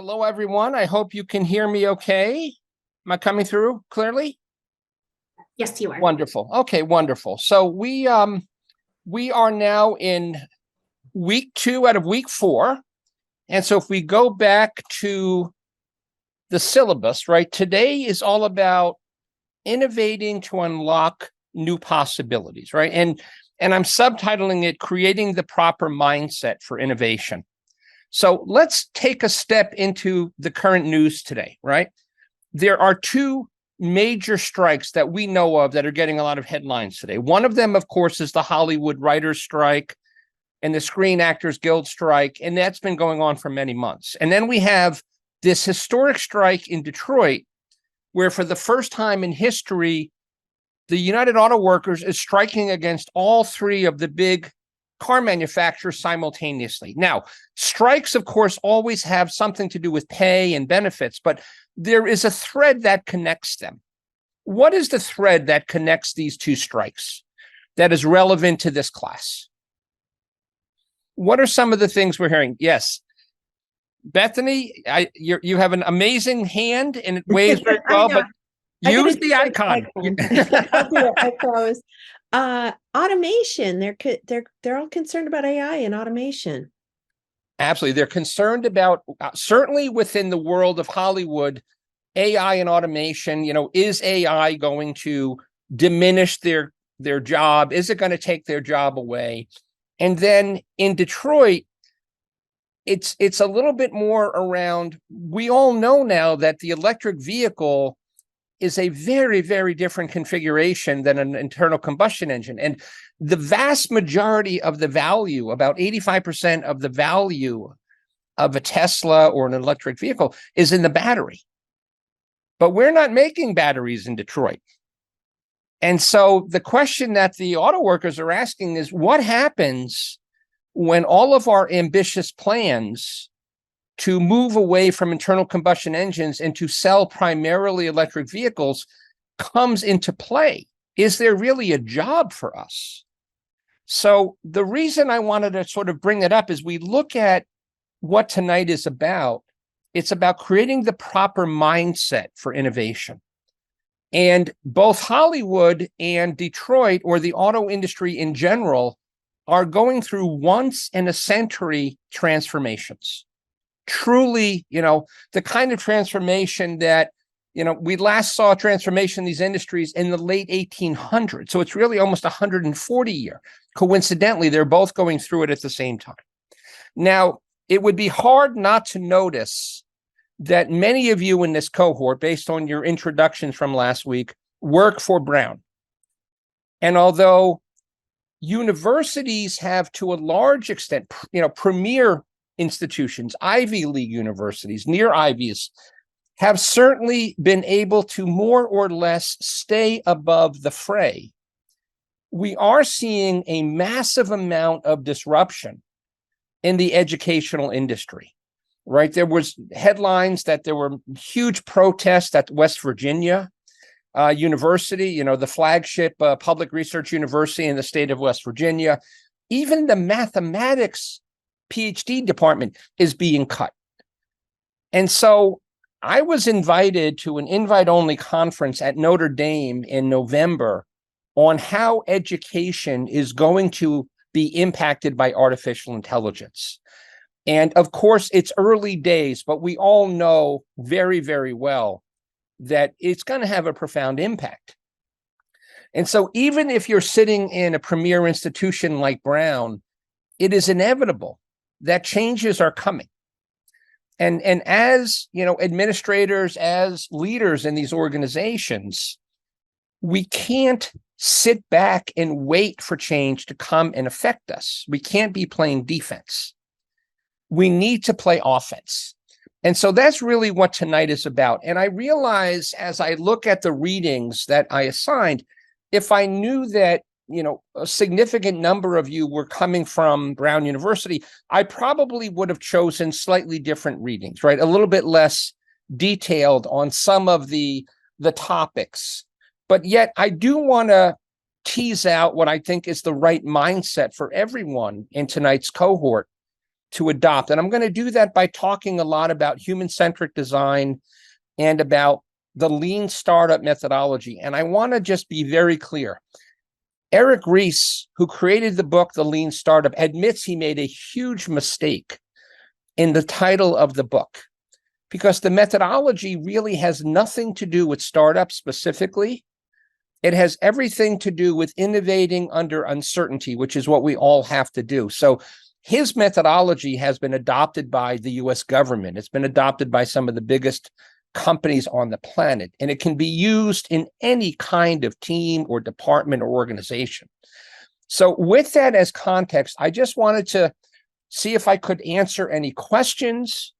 Hello, everyone. I hope you can hear me okay. Am I coming through clearly? Yes, you are. Wonderful. Okay, wonderful. So we are now in week 2 out of week 4. And so if we go back to the syllabus, right, today is all about innovating to unlock new possibilities, right? And I'm subtitling it Creating the Proper Mindset for Innovation. So let's take a step into the current news today, right? There are two major strikes that we know of that are getting a lot of headlines today. One of them, of course, is the Hollywood writers' strike and the Screen Actors Guild strike, and that's been going on for many months. And then we have this historic strike in Detroit, where for the first time in history, the United Auto Workers is striking against all three of the big car manufacturers simultaneously. Now, strikes, of course, always have something to do with pay and benefits, but there is a thread that connects them. What is the thread that connects these two strikes that is relevant to this class? What are some of the things we're hearing? Yes. Bethany, you have an amazing hand and it waves very well, but use the icon. I'll do it. I promise. Automation. They're all concerned about AI and automation. Absolutely. They're concerned about, certainly within the world of Hollywood, AI and automation. Is AI going to diminish their job? Is it going to take their job away? And then in Detroit, it's a little bit more around, we all know now that the electric vehicle is a very, very different configuration than an internal combustion engine. And the vast majority of the value, about 85% of the value of a Tesla or an electric vehicle, is in the battery. But we're not making batteries in Detroit. And so the question that the auto workers are asking is, what happens when all of our ambitious plans to move away from internal combustion engines and to sell primarily electric vehicles comes into play? Is there really a job for us? So the reason I wanted to sort of bring it up is we look at what tonight is about. It's about creating the proper mindset for innovation. And both Hollywood and Detroit, or the auto industry in general, are going through once-in-a-century transformations. Truly, the kind of transformation that, we last saw transformation in these industries in the late 1800s. So it's really almost 140 year. Coincidentally, they're both going through it at the same time. Now, it would be hard not to notice that many of you in this cohort, based on your introductions from last week, work for Brown. And although universities have, to a large extent, premier institutions, Ivy League universities, near Ivies, have certainly been able to more or less stay above the fray. We are seeing a massive amount of disruption in the educational industry, right? There was headlines that there were huge protests at West Virginia University, the flagship public research university in the state of West Virginia. Even the mathematics PhD department is being cut. And so I was invited to an invite-only conference at Notre Dame in November on how education is going to be impacted by artificial intelligence. And of course, it's early days, but we all know very, very well that it's going to have a profound impact. And so even if you're sitting in a premier institution like Brown, it is inevitable that changes are coming. And as administrators, as leaders in these organizations, we can't sit back and wait for change to come and affect us. We can't be playing defense. We need to play offense. And so that's really what tonight is about. And I realize as I look at the readings that I assigned, if I knew that a significant number of you were coming from Brown University, I probably would have chosen slightly different readings, right? A little bit less detailed on some of the topics. But yet I do want to tease out what I think is the right mindset for everyone in tonight's cohort. to adopt. And I'm going to do that by talking a lot about human-centric design and about the lean startup methodology. And I want to just be very clear. Eric Ries, who created the book, The Lean Startup, admits he made a huge mistake in the title of the book, because the methodology really has nothing to do with startups specifically. It has everything to do with innovating under uncertainty, which is what we all have to do. So his methodology has been adopted by the US government. It's been adopted by some of the biggest companies on the planet, and it can be used in any kind of team or department or organization. So with that as context, I just wanted to see if I could answer any questions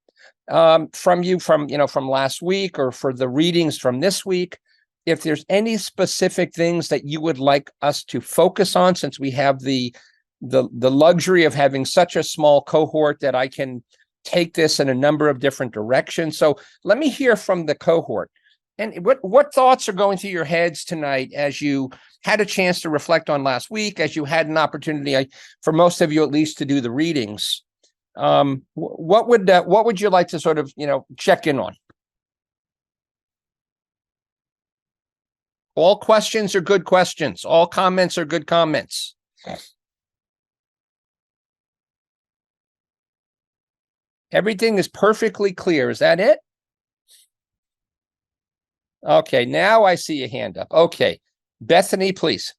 from you from last week, or for the readings from this week. If there's any specific things that you would like us to focus on, since we have the luxury of having such a small cohort that I can take this in a number of different directions. So let me hear from the cohort. And what thoughts are going through your heads tonight as you had a chance to reflect on last week, as you had an opportunity, for most of you at least, to do the readings? What would you like to sort of, check in on? All questions are good questions. All comments are good comments. Everything is perfectly clear. Is that it? Okay, now I see a hand up. Okay, Bethany, please.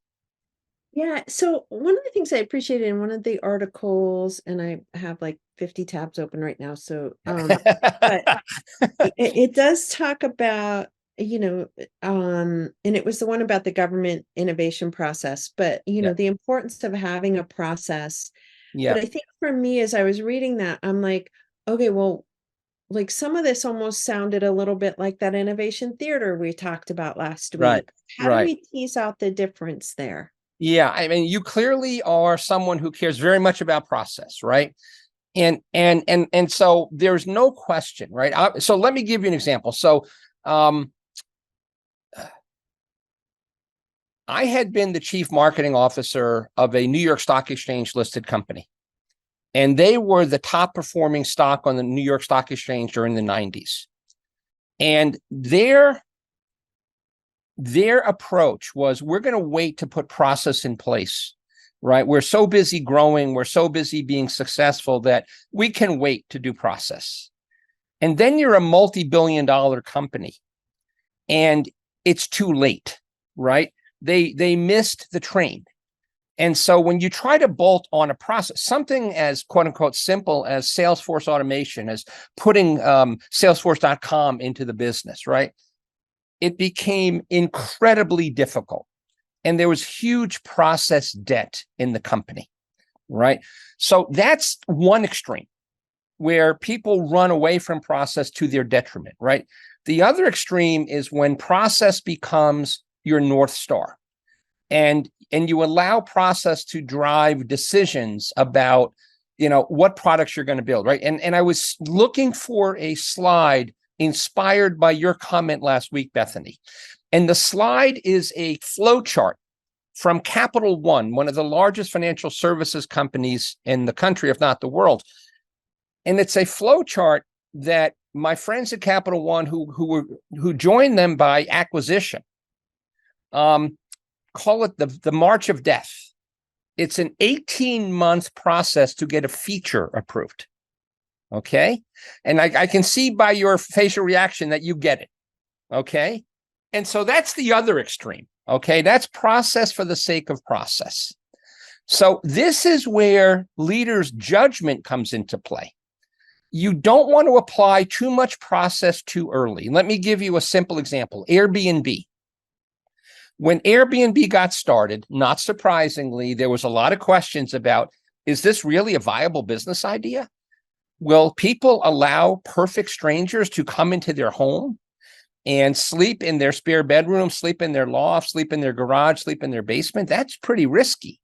Yeah, so one of the things I appreciated in one of the articles, and I have like 50 tabs open right now, so but it does talk about, and it was the one about the government innovation process, but Yeah. the importance of having a process. Yeah. But I think for me, as I was reading that, I'm like, okay, well, like some of this almost sounded a little bit like that innovation theater we talked about last Right. week. How do Right. we tease out the difference there? Yeah. I mean, you clearly are someone who cares very much about process, right? And so there's no question, right? So let me give you an example. So I had been the chief marketing officer of a New York Stock Exchange listed company, and they were the top performing stock on the New York Stock Exchange during the 90s. And their approach was, we're going to wait to put process in place, right? We're so busy growing, we're so busy being successful that we can wait to do process. And then you're a multi-billion-dollar company and it's too late, right? They missed the train. And so when you try to bolt on a process, something as quote unquote simple as Salesforce automation, as putting Salesforce.com into the business, right? It became incredibly difficult. And there was huge process debt in the company, right? So that's one extreme where people run away from process to their detriment, right? The other extreme is when process becomes your North Star, and you allow process to drive decisions about, what products you're going to build, right? And I was looking for a slide inspired by your comment last week, Bethany. And the slide is a flow chart from Capital one of the largest financial services companies in the country, if not the world. And it's a flow chart that my friends at Capital One, who joined them by acquisition, call it the March of Death. It's an 18-month process to get a feature approved. Okay. And I can see by your facial reaction that you get it. Okay. And so that's the other extreme. Okay. That's process for the sake of process. So this is where leaders' judgment comes into play. You don't want to apply too much process too early. Let me give you a simple example. Airbnb. When Airbnb got started, not surprisingly, there was a lot of questions about, is this really a viable business idea? Will people allow perfect strangers to come into their home and sleep in their spare bedroom, sleep in their loft, sleep in their garage, sleep in their basement? That's pretty risky.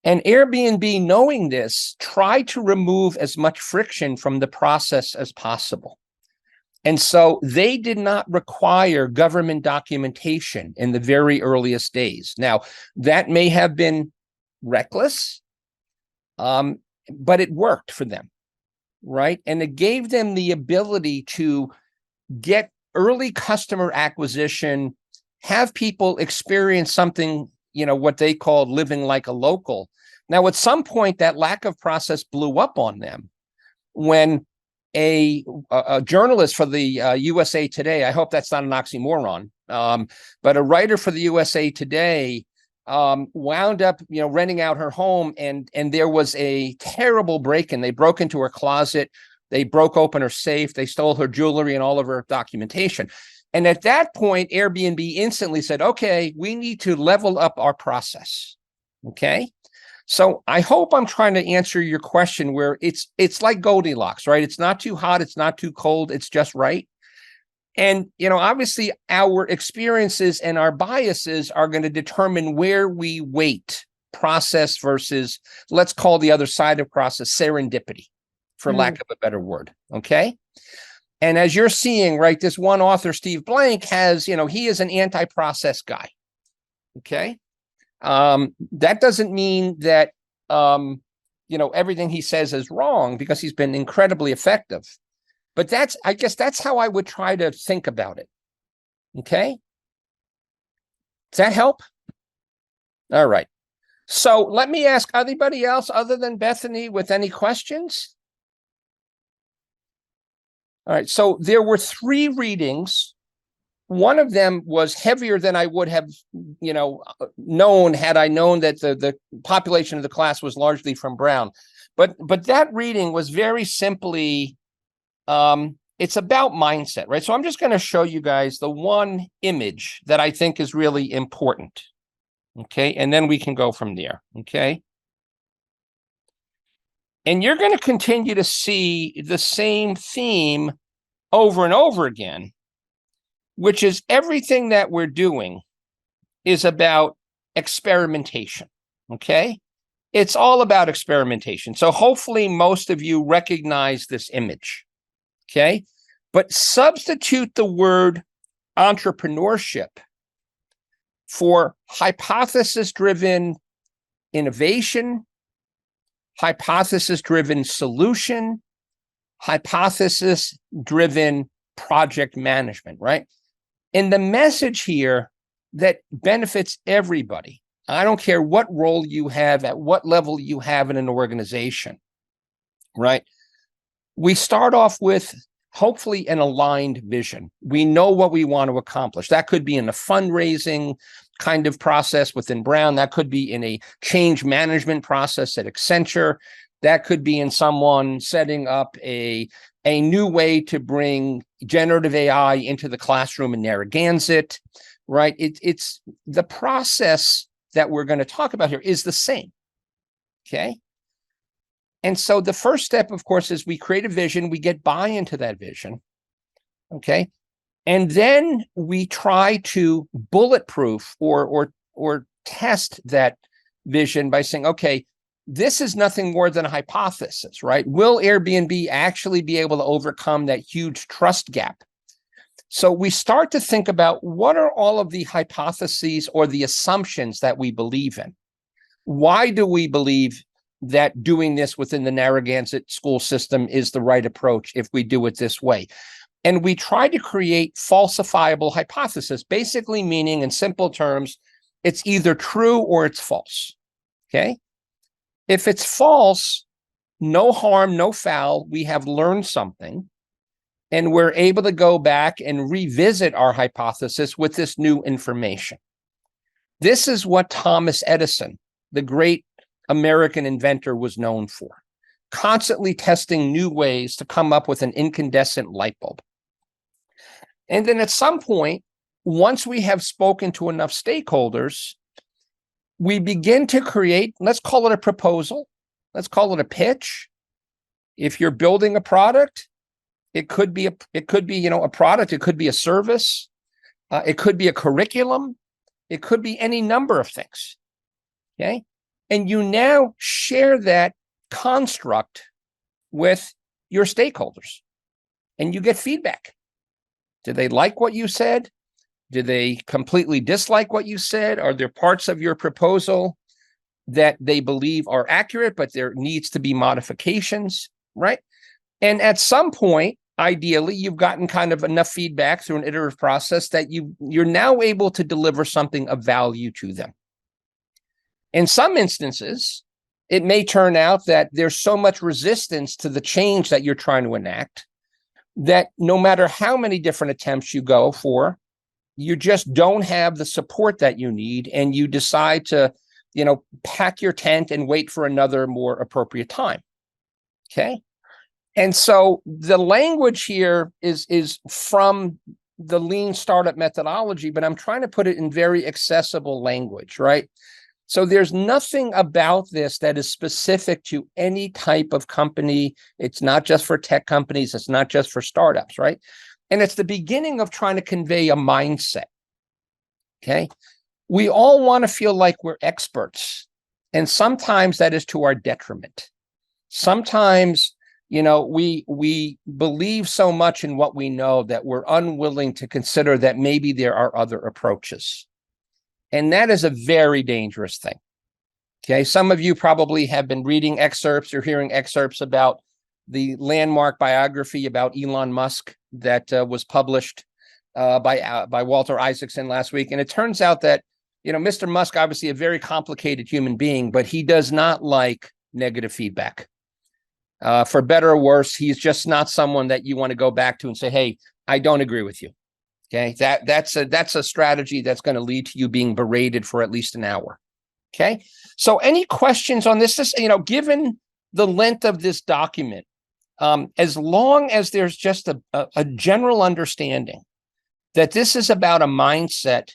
And Airbnb, knowing this, tried to remove as much friction from the process as possible. And so they did not require government documentation in the very earliest days. Now, that may have been reckless. but it worked for them, right? And it gave them the ability to get early customer acquisition, have people experience something, what they called living like a local. Now, at some point, that lack of process blew up on them when a journalist for the USA Today, I hope that's not an oxymoron, but a writer for the USA Today wound up, renting out her home, and there was a terrible break-in. They broke into her closet. They broke open her safe. They stole her jewelry and all of her documentation. And at that point, Airbnb instantly said, okay, we need to level up our process. Okay. So I hope I'm trying to answer your question where it's like Goldilocks, right? It's not too hot. It's not too cold. It's just right. And, obviously our experiences and our biases are going to determine where we weight process versus, let's call the other side of process serendipity, for lack of a better word. Okay. And as you're seeing, right, this one author, Steve Blank, has, he is an anti-process guy. Okay. That doesn't mean that, everything he says is wrong, because he's been incredibly effective. But I guess that's how I would try to think about it. Okay. Does that help? All right. So let me ask anybody else other than Bethany with any questions. All right. So there were 3 readings. One of them was heavier than I would have, known had I known that the population of the class was largely from Brown. But that reading was very simply, it's about mindset, right? So I'm just going to show you guys the one image that I think is really important. Okay. And then we can go from there. Okay. And you're going to continue to see the same theme over and over again, which is everything that we're doing is about experimentation. Okay. It's all about experimentation. So hopefully most of you recognize this image. Okay. But substitute the word entrepreneurship for hypothesis-driven innovation, hypothesis-driven solution, hypothesis-driven project management, right? And the message here that benefits everybody, I don't care what role you have, at what level you have in an organization, right? We start off with hopefully an aligned vision. We know what we want to accomplish. That could be in a fundraising kind of process within Brown. That could be in a change management process at Accenture. That could be in someone setting up a new way to bring generative AI into the classroom in Narragansett, right? It's the process that we're going to talk about here is the same, okay? And so the first step, of course, is we create a vision, we get buy-in to that vision, okay? And then we try to bulletproof or test that vision by saying, okay, this is nothing more than a hypothesis, right? Will Airbnb actually be able to overcome that huge trust gap? So we start to think about what are all of the hypotheses or the assumptions that we believe in? Why do we believe that doing this within the Narragansett school system is the right approach if we do it this way? And we try to create falsifiable hypothesis, basically meaning in simple terms, it's either true or it's false, okay? If it's false, no harm, no foul, we have learned something, and we're able to go back and revisit our hypothesis with this new information. This is what Thomas Edison, the great American inventor, was known for, constantly testing new ways to come up with an incandescent light bulb. And then at some point, once we have spoken to enough stakeholders, we begin to create, let's call it a proposal, let's call it a pitch. If you're building a product, it could be a product, it could be a service, it could be a curriculum, it could be any number of things. Okay. And you now share that construct with your stakeholders and you get feedback. Do they like what you said? Do they completely dislike what you said? Are there parts of your proposal that they believe are accurate, but there needs to be modifications, right? And at some point, ideally, you've gotten kind of enough feedback through an iterative process that you're now able to deliver something of value to them. In some instances, it may turn out that there's so much resistance to the change that you're trying to enact that no matter how many different attempts you go for, you just don't have the support that you need, and you decide to, pack your tent and wait for another more appropriate time. Okay. And so the language here is from the lean startup methodology, but I'm trying to put it in very accessible language, right? So there's nothing about this that is specific to any type of company. It's not just for tech companies. It's not just for startups, right? And it's the beginning of trying to convey a mindset. Okay. We all want to feel like we're experts. And sometimes that is to our detriment. Sometimes, we believe so much in what we know that we're unwilling to consider that maybe there are other approaches. And that is a very dangerous thing. Okay. Some of you probably have been reading excerpts or hearing excerpts about the landmark biography about Elon Musk that was published by Walter Isaacson last week. And it turns out that, Mr. Musk, obviously a very complicated human being, but he does not like negative feedback. For better or worse, he's just not someone that you want to go back to and say, hey, I don't agree with you. Okay, that's a strategy that's going to lead to you being berated for at least an hour. Okay, so any questions on this? Given the length of this document, as long as there's just a general understanding that this is about a mindset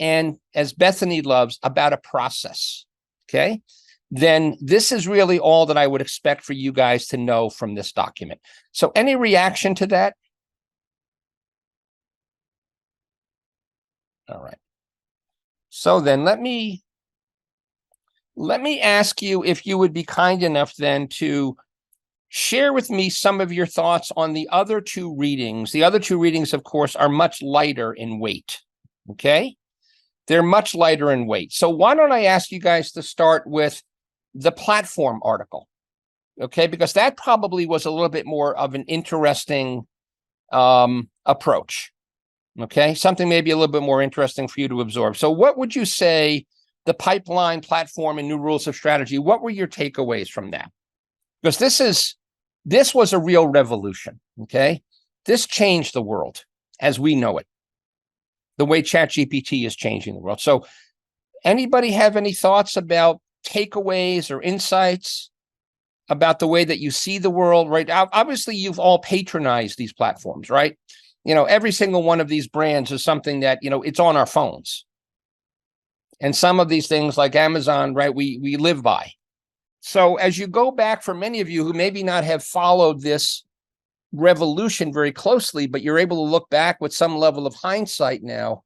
and, as Bethany loves, about a process, okay, then this is really all that I would expect for you guys to know from this document. So any reaction to that? All right. So then let me ask you if you would be kind enough then to share with me some of your thoughts on the other two readings. The other two readings, of course, are much lighter in weight. Okay? They're much lighter in weight. So why don't I ask you guys to start with the platform article? Okay? Because that probably was a little bit more of an interesting approach. Okay, something maybe a little bit more interesting for you to absorb. So what would you say the pipeline platform and new rules of strategy, what were your takeaways from that? Because this was a real revolution, okay? This changed the world as we know it, the way ChatGPT is changing the world. So anybody have any thoughts about takeaways or insights about the way that you see the world, right? Obviously, you've all patronized these platforms, right? Every single one of these brands is something that, it's on our phones. And some of these things like Amazon, right, we live by. So as you go back, for many of you who maybe not have followed this revolution very closely, but you're able to look back with some level of hindsight now,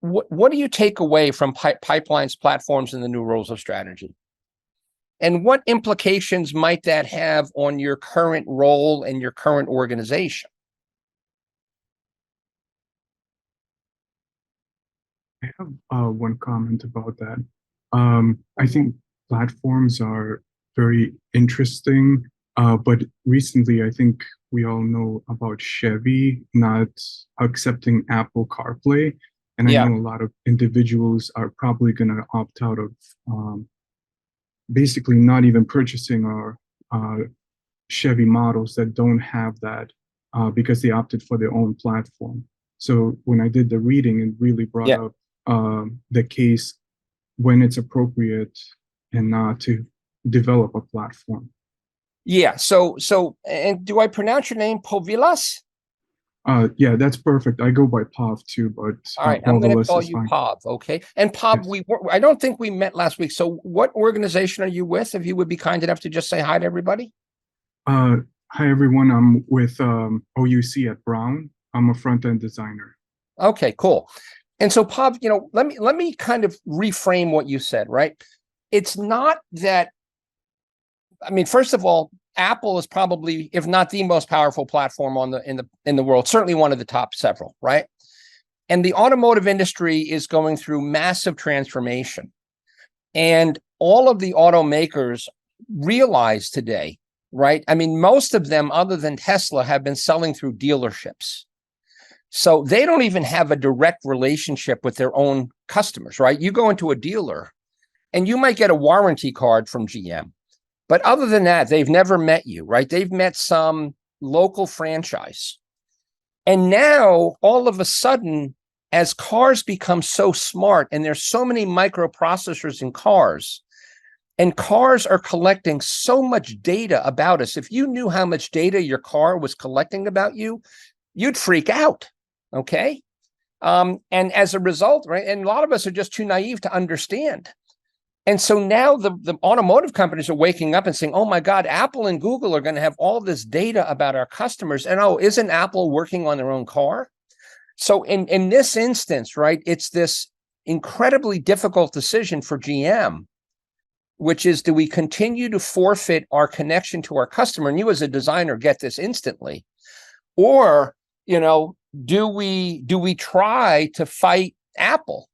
what do you take away from pipelines, platforms, and the new rules of strategy? And what implications might that have on your current role and your current organization? I have one comment about that. I think platforms are very interesting, but recently I think we all know about Chevy not accepting Apple CarPlay, and I know a lot of individuals are probably going to opt out of basically not even purchasing our Chevy models that don't have that because they opted for their own platform. So when I did the reading, it really brought up the case when it's appropriate and not to develop a platform. Yeah. So, and do I pronounce your name Povilas? Yeah, that's perfect. I go by Pav too, but all right, I'm going to call you Pav. Okay. And Pav, yes. I don't think we met last week. So what organization are you with? If you would be kind enough to just say hi to everybody. Hi, everyone. I'm with OUC at Brown. I'm a front-end designer. Okay, cool. And so, Pav, let me kind of reframe what you said, right? It's not that, first of all, Apple is probably, if not the most powerful platform in the world, certainly one of the top several, right? And the automotive industry is going through massive transformation. And all of the automakers realize today, right? I mean, most of them, other than Tesla, have been selling through dealerships. So they don't even have a direct relationship with their own customers, right? You go into a dealer and you might get a warranty card from GM. But other than that, they've never met you, right? They've met some local franchise. And now, all of a sudden, as cars become so smart and there's so many microprocessors in cars, and cars are collecting so much data about us. If you knew how much data your car was collecting about you, you'd freak out, okay? And as a result, right, and a lot of us are just too naive to understand. And so now the automotive companies are waking up and saying, oh my God, Apple and Google are going to have all this data about our customers. And oh, isn't Apple working on their own car? So in this instance, right, it's this incredibly difficult decision for GM, which is, do we continue to forfeit our connection to our customer? And you as a designer get this instantly. Or, do we try to fight Apple?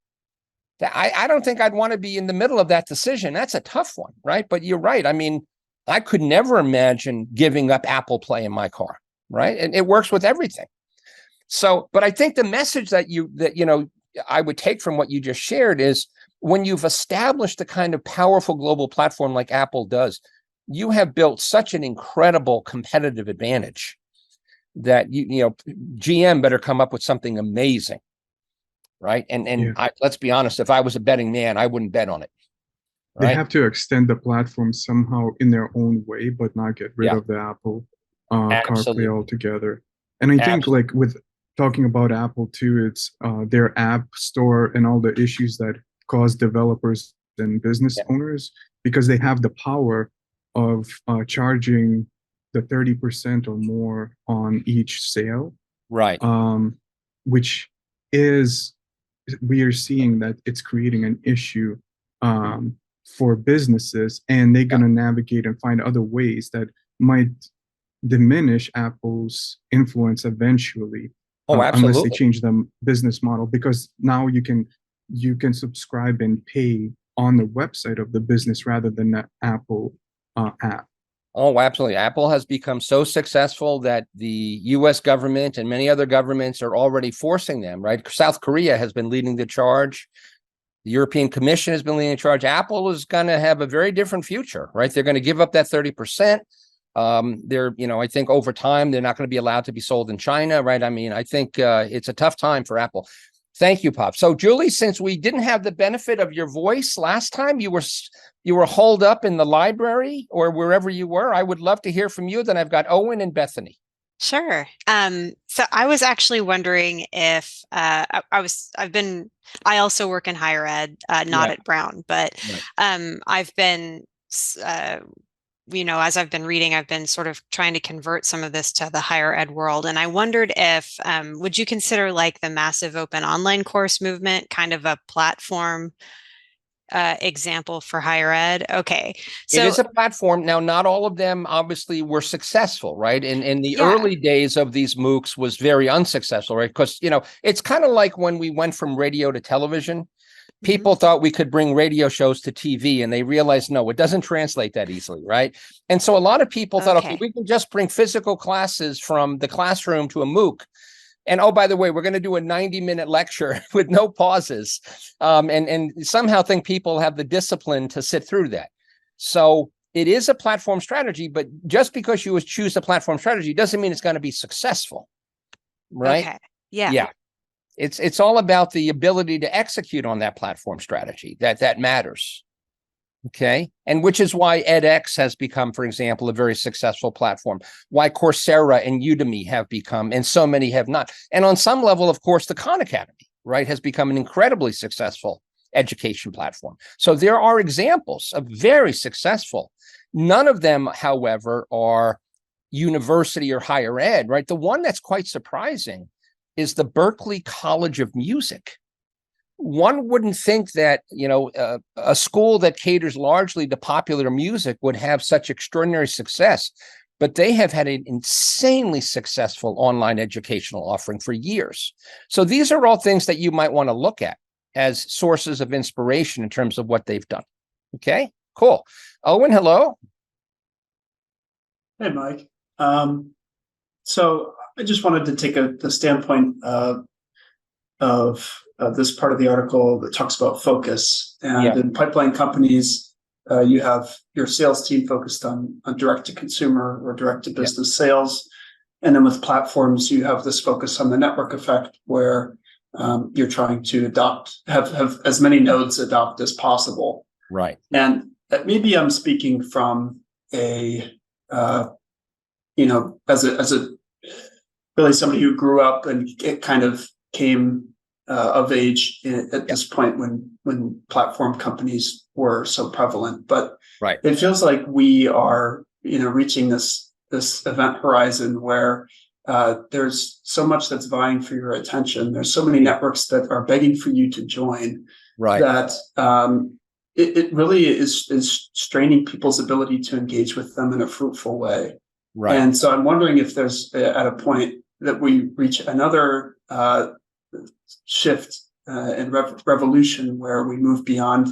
I don't think I'd want to be in the middle of that decision. That's a tough one, right? But you're right. I mean, I could never imagine giving up Apple Play in my car, right? And it works with everything. So, but I think the message that I would take from what you just shared is, when you've established the kind of powerful global platform like Apple does, you have built such an incredible competitive advantage that GM better come up with something amazing. Right. And let's be honest, if I was a betting man, I wouldn't bet on it. Right? They have to extend the platform somehow in their own way, but not get rid of the Apple CarPlay altogether. And I think, like, with talking about Apple too, it's their app store and all the issues that cause developers and business owners, because they have the power of charging the 30% or more on each sale. Right. Which is, we are seeing that it's creating an issue for businesses, and they're going to navigate and find other ways that might diminish Apple's influence eventually. Oh, absolutely. Unless they change the business model, because now you can subscribe and pay on the website of the business rather than the Apple app. Oh, absolutely. Apple has become so successful that the US government and many other governments are already forcing them, right? South Korea has been leading the charge. The European Commission has been leading the charge. Apple is going to have a very different future, right? They're going to give up that 30%. I think over time, they're not going to be allowed to be sold in China, right? I mean, I think it's a tough time for Apple. Thank you, Pop. So, Julie, since we didn't have the benefit of your voice last time, you were holed up in the library or wherever you were. I would love to hear from you. Then I've got Owen and Bethany. Sure. So I was actually wondering if I also work in higher ed, not at Brown, but I've been as I've been reading, I've been sort of trying to convert some of this to the higher ed world. And I wondered if, would you consider like the massive open online course movement kind of a platform example for higher ed? Okay. So it is a platform. Now, not all of them obviously were successful, right? In the early days of these MOOCs was very unsuccessful, right? Because, it's kind of like when we went from radio to television. People thought we could bring radio shows to TV, and they realized, no, it doesn't translate that easily, right? And so a lot of people thought, okay, we can just bring physical classes from the classroom to a MOOC. And oh, by the way, we're going to do a 90-minute lecture with no pauses, and somehow think people have the discipline to sit through that. So it is a platform strategy, but just because you choose a platform strategy doesn't mean it's going to be successful, right? Okay. Yeah. Yeah. It's all about the ability to execute on that platform strategy that matters. Okay. And which is why edX has become, for example, a very successful platform, why Coursera and Udemy have become, and so many have not. And on some level, of course, the Khan Academy, right, has become an incredibly successful education platform. So there are examples of very successful. None of them, however, are university or higher ed, right? The one that's quite surprising is the Berklee College of Music. One wouldn't think that, a school that caters largely to popular music would have such extraordinary success, but they have had an insanely successful online educational offering for years. So these are all things that you might want to look at as sources of inspiration in terms of what they've done. Okay. Cool. Owen, hello. Hey, Mike. So I just wanted to take the standpoint of this part of the article that talks about focus. And Yeah. in pipeline companies, you have your sales team focused on direct to consumer or direct to business sales. And then with platforms, you have this focus on the network effect where you're trying to have as many nodes adopt as possible. Right. And maybe I'm speaking from a as a really somebody who grew up and it kind of came of age at this point when platform companies were so prevalent. But Right. it feels like we are reaching this event horizon where there's so much that's vying for your attention. There's so many networks that are begging for you to join. Right. That it really is straining people's ability to engage with them in a fruitful way. Right. And so I'm wondering if there's at a point that we reach another shift and revolution where we move beyond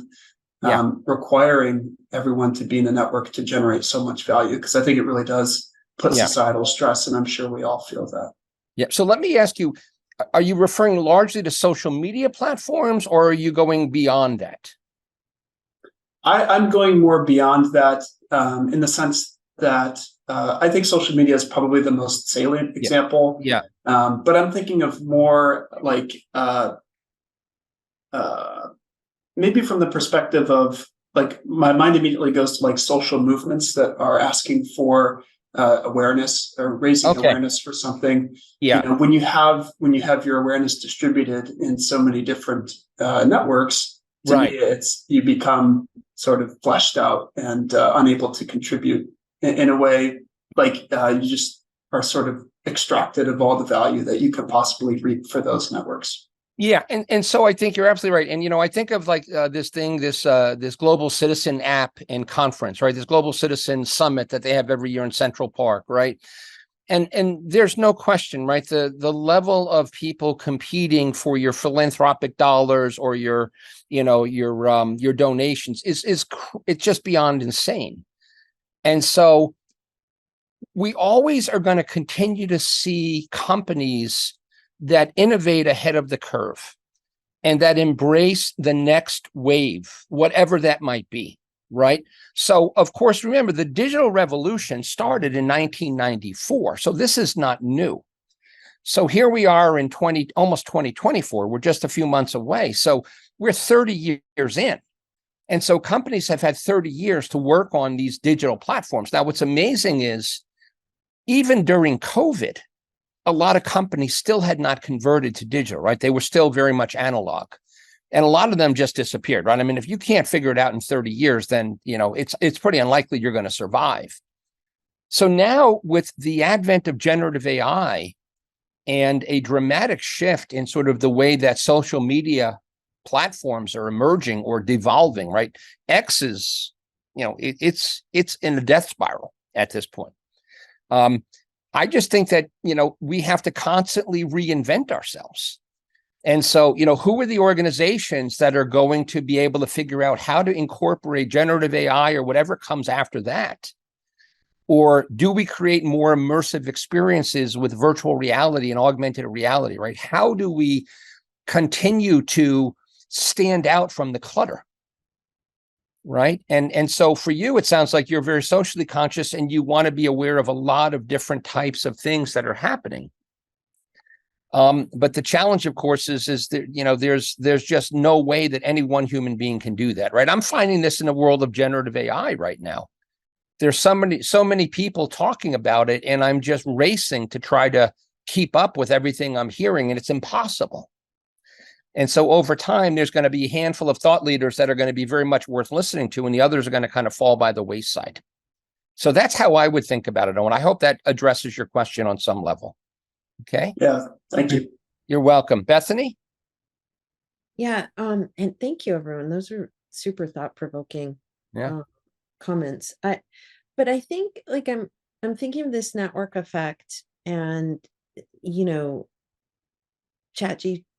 requiring everyone to be in a network to generate so much value, because I think it really does put societal stress, and I'm sure we all feel that. Yeah. So let me ask you, are you referring largely to social media platforms, or are you going beyond that? I'm going more beyond that in the sense that I think social media is probably the most salient example. Yeah. But I'm thinking of more like maybe from the perspective of like my mind immediately goes to like social movements that are asking for awareness or raising awareness for something. Yeah. When you have your awareness distributed in so many different networks, to me, you become sort of fleshed out and unable to contribute in a way like you just are sort of extracted of all the value that you could possibly reap for those networks. Yeah. And so I think you're absolutely right. And, I think of like this Global Citizen app and conference, right? This Global Citizen Summit that they have every year in Central Park, right? And there's no question, right? The level of people competing for your philanthropic dollars or your donations is it's just beyond insane. And so we always are going to continue to see companies that innovate ahead of the curve and that embrace the next wave, whatever that might be, right? So, of course, remember, the digital revolution started in 1994. So this is not new. So here we are in almost 2024. We're just a few months away. So we're 30 years in. And so companies have had 30 years to work on these digital platforms. Now, what's amazing is even during COVID, a lot of companies still had not converted to digital, right? They were still very much analog. And a lot of them just disappeared, right? I mean, if you can't figure it out in 30 years, then, it's pretty unlikely you're going to survive. So now with the advent of generative AI and a dramatic shift in sort of the way that social media platforms are emerging or devolving, right? X is, it's in a death spiral at this point. I just think that, we have to constantly reinvent ourselves. And so, who are the organizations that are going to be able to figure out how to incorporate generative AI or whatever comes after that? Or do we create more immersive experiences with virtual reality and augmented reality, right? How do we continue to stand out from the clutter? Right. And so for you, it sounds like you're very socially conscious and you want to be aware of a lot of different types of things that are happening. But the challenge, of course, is that, there's just no way that any one human being can do that. Right. I'm finding this in the world of generative AI right now. There's so many people talking about it, and I'm just racing to try to keep up with everything I'm hearing, and it's impossible. And so over time, there's going to be a handful of thought leaders that are going to be very much worth listening to, and the others are going to kind of fall by the wayside. So that's how I would think about it, Owen. I hope that addresses your question on some level. Okay. Yeah. Thank you. You're welcome. Bethany? Yeah. And thank you, everyone. Those are super thought-provoking comments. But I think like I'm thinking of this network effect and,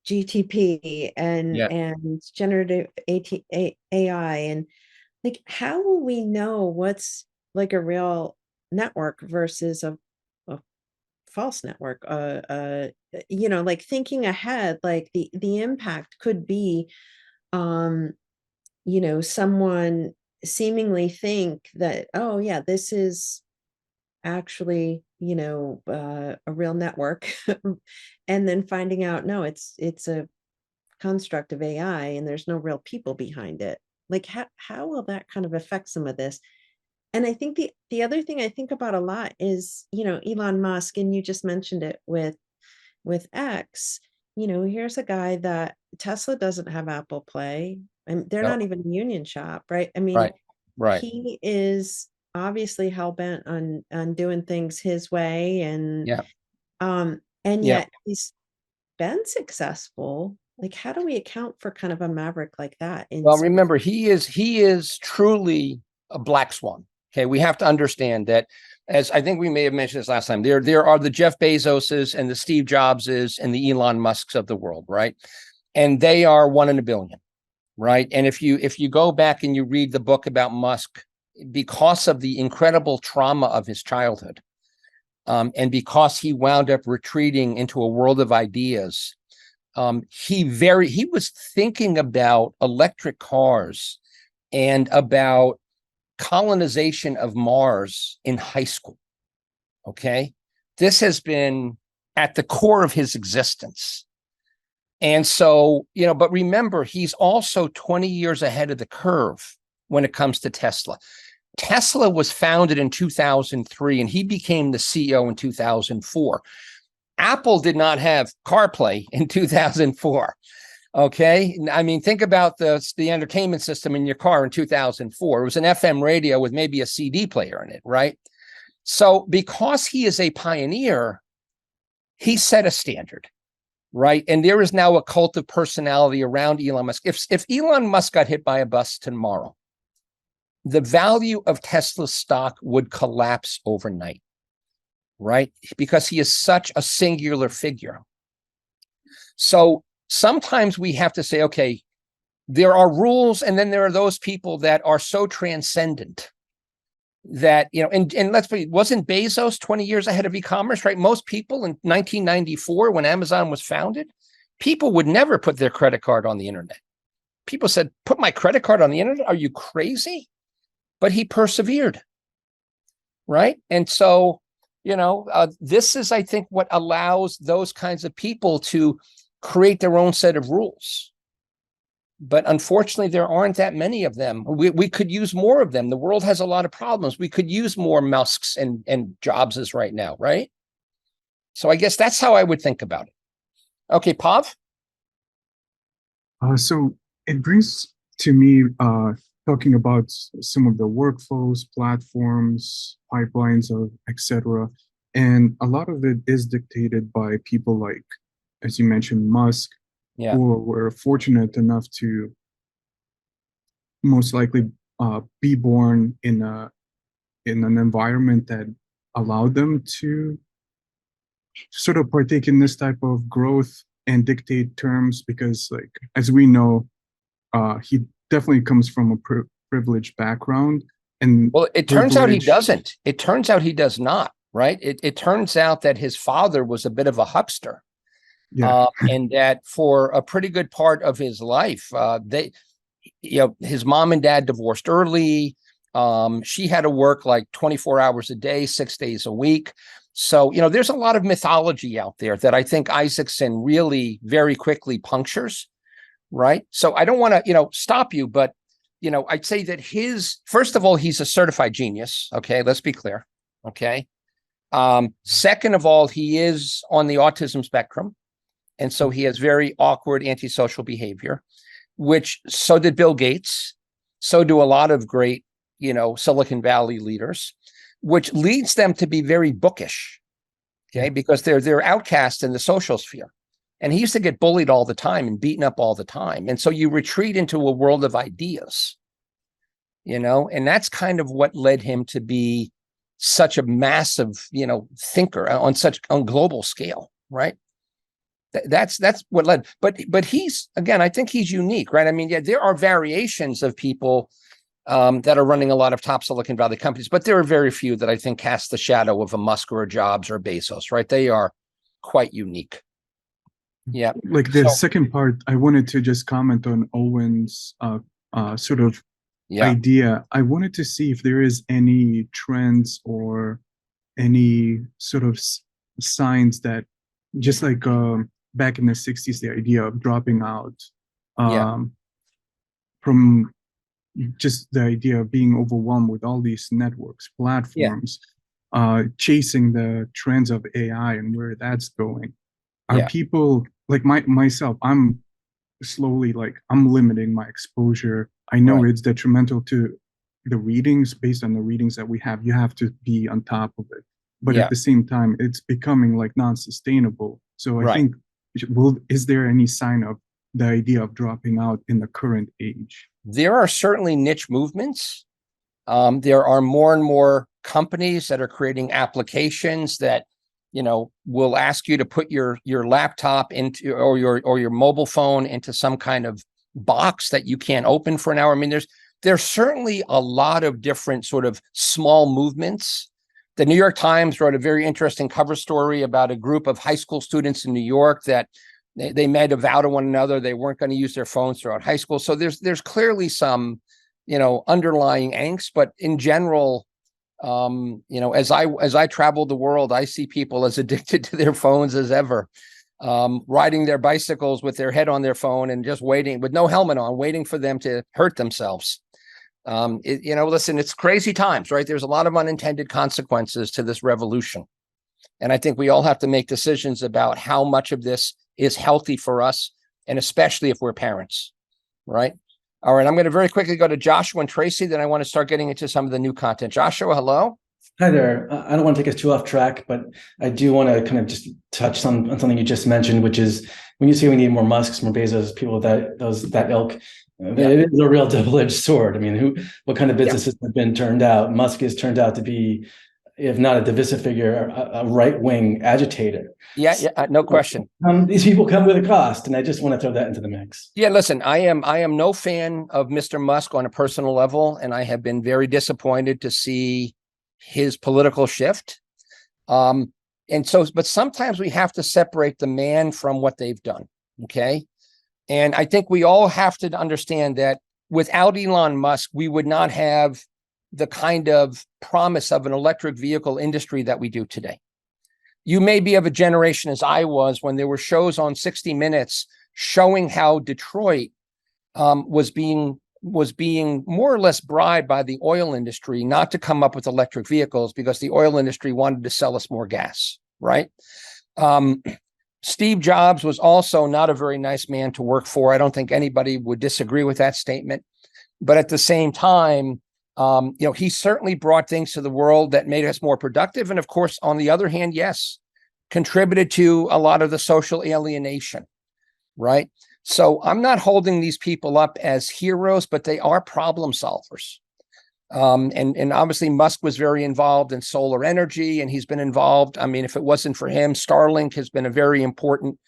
GTP and generative AI. And like, how will we know what's like a real network versus a false network? Like thinking ahead, like the impact could be, um, someone seemingly think that, oh yeah, this is actually, a real network, and then finding out, no, it's a construct of AI and there's no real people behind it. Like how will that kind of affect some of this? And I think the other thing I think about a lot is, Elon Musk, and you just mentioned it with X. Here's a guy that Tesla doesn't have Apple Play, and they're No, not even a union shop, right? I mean, right, right. he is obviously hell bent on doing things his way, Yeah, and yeah. yet he's been successful. Like, how do we account for kind of a maverick like that in Well, space? remember, he is truly a black swan. Okay, we have to understand that, as I think we may have mentioned this last time, there are the Jeff Bezoses and the Steve Jobses and the Elon Musks of the world, right? And they are one in a billion, right? And if you go back and you read the book about Musk, because of the incredible trauma of his childhood, and because he wound up retreating into a world of ideas, he was thinking about electric cars and about colonization of Mars in high school. Okay. This has been at the core of his existence. And so, but remember, he's also 20 years ahead of the curve when it comes to Tesla. Tesla was founded in 2003 and he became the CEO in 2004. Apple did not have CarPlay in 2004. Okay. I mean, think about the entertainment system in your car in 2004. It was an FM radio with maybe a CD player in it, right? So because he is a pioneer, he set a standard, right? And there is now a cult of personality around Elon Musk. If Elon Musk got hit by a bus tomorrow, the value of Tesla stock would collapse overnight, right? Because he is such a singular figure. So sometimes we have to say, okay, there are rules, and then there are those people that are so transcendent that, and let's be, wasn't Bezos 20 years ahead of e-commerce, right? Most people in 1994, when Amazon was founded, people would never put their credit card on the internet. People said, put my credit card on the internet? Are you crazy? But he persevered, right? And so, this is, I think, what allows those kinds of people to create their own set of rules. But unfortunately, there aren't that many of them. We could use more of them. The world has a lot of problems. We could use more Musks and Jobses right now, right? So I guess that's how I would think about it. Okay, Pav? So it brings to me talking about some of the workflows, platforms, pipelines, of etc. And a lot of it is dictated by people like, as you mentioned, Musk, Yeah. who were fortunate enough to most likely be born in an environment that allowed them to sort of partake in this type of growth and dictate terms, because, like, as we know, he definitely comes from a privileged background. And well, it turns out he doesn't. It turns out he does not, right? It turns out that his father was a bit of a huckster. Yeah. And that for a pretty good part of his life, his mom and dad divorced early. She had to work like 24 hours a day, 6 days a week. So, there's a lot of mythology out there that I think Isaacson really very quickly punctures, right? So I don't want to, stop you, but, I'd say that first of all, he's a certified genius. Okay. Let's be clear. Okay. Second of all, he is on the autism spectrum. And so he has very awkward antisocial behavior, which so did Bill Gates. So do a lot of great, Silicon Valley leaders, which leads them to be very bookish. Okay. Because they're outcasts in the social sphere. And he used to get bullied all the time and beaten up all the time. And so you retreat into a world of ideas, and that's kind of what led him to be such a massive, thinker on global scale, right? That's what led, but he's, again, I think he's unique, right? I mean, yeah, there are variations of people that are running a lot of top Silicon Valley companies, but there are very few that I think cast the shadow of a Musk or a Jobs or a Bezos, right? They are quite unique. Yeah. Like the So- second part, I wanted to just comment on Owen's sort of idea. I wanted to see if there is any trends or any sort of signs that, just like back in the 60s, the idea of dropping out from just the idea of being overwhelmed with all these networks, platforms, chasing the trends of AI and where that's going. Are people like myself, I'm slowly I'm limiting my exposure. I know it's detrimental to the readings. Based on the readings that we have, you have to be on top of it. But at the same time, it's becoming like non-sustainable. So I think, is there any sign of the idea of dropping out in the current age? There are certainly niche movements. There are more and more companies that are creating applications that, will ask you to put your laptop into, or your mobile phone into some kind of box that you can't open for an hour. I mean, there's certainly a lot of different sort of small movements. The New York Times wrote a very interesting cover story about a group of high school students in New York that they made a vow to one another they weren't going to use their phones throughout high school. So there's clearly some, underlying angst, but in general, as I travel the world, I see people as addicted to their phones as ever, riding their bicycles with their head on their phone and just waiting with no helmet on, waiting for them to hurt themselves. Listen, it's crazy times, right? There's a lot of unintended consequences to this revolution. And I think we all have to make decisions about how much of this is healthy for us, and especially if we're parents, right? All right, I'm going to very quickly go to Joshua and Tracy, then I want to start getting into some of the new content. Joshua, hello. Hi there. I don't want to take us too off track, but I do want to kind of just touch on something you just mentioned, which is when you say we need more Musks, more Bezos, people of that ilk, it is a real double-edged sword. I mean, what kind of businesses have been turned out? Musk has turned out to be, if not a divisive figure, a right-wing agitator. No question. These people come with a cost, and I just want to throw that into the mix. Yeah, listen, I am no fan of Mr. Musk on a personal level, and I have been very disappointed to see his political shift. But sometimes we have to separate the man from what they've done. Okay. And I think we all have to understand that without Elon Musk, we would not have the kind of promise of an electric vehicle industry that we do today. You may be of a generation as I was when there were shows on 60 Minutes showing how Detroit was being more or less bribed by the oil industry not to come up with electric vehicles because the oil industry wanted to sell us more gas, right? Steve Jobs was also not a very nice man to work for. I don't think anybody would disagree with that statement. But at the same time, he certainly brought things to the world that made us more productive. And of course, on the other hand, yes, contributed to a lot of the social alienation, right? So I'm not holding these people up as heroes, but they are problem solvers. And obviously Musk was very involved in solar energy, and he's been involved. I mean, if it wasn't for him, Starlink has been a very important,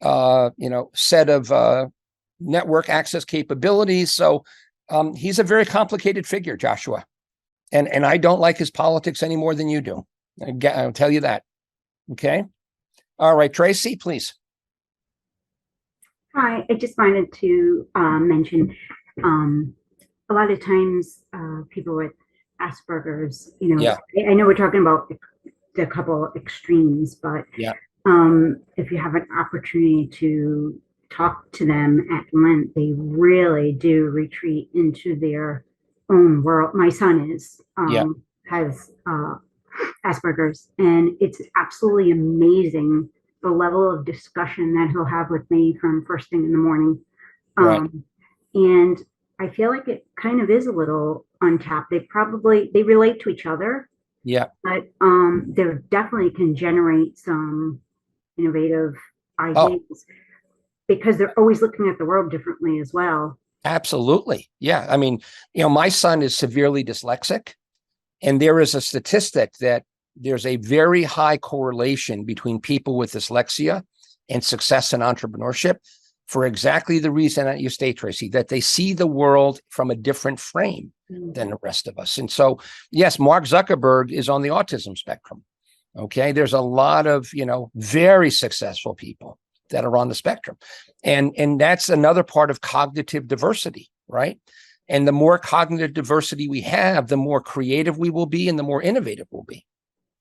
set of network access capabilities. So he's a very complicated figure, Joshua. And I don't like his politics any more than you do. I'll tell you that. Okay. All right, Tracy, please. Hi, I just wanted to mention a lot of times people with Asperger's, I know we're talking about the couple extremes, but if you have an opportunity to talk to them at length, they really do retreat into their own world. My son has Asperger's, and it's absolutely amazing the level of discussion that he'll have with me from first thing in the morning. And I feel like it kind of is a little untapped. They relate to each other. Yeah. But they definitely can generate some innovative ideas because they're always looking at the world differently as well. Absolutely. Yeah. I mean, my son is severely dyslexic, and there is a statistic that there's a very high correlation between people with dyslexia and success in entrepreneurship. for exactly the reason that you state, Tracy, that they see the world from a different frame than the rest of us. And so, yes, Mark Zuckerberg is on the autism spectrum. Okay. There's a lot of, very successful people that are on the spectrum. And that's another part of cognitive diversity, right? And the more cognitive diversity we have, the more creative we will be and the more innovative we'll be.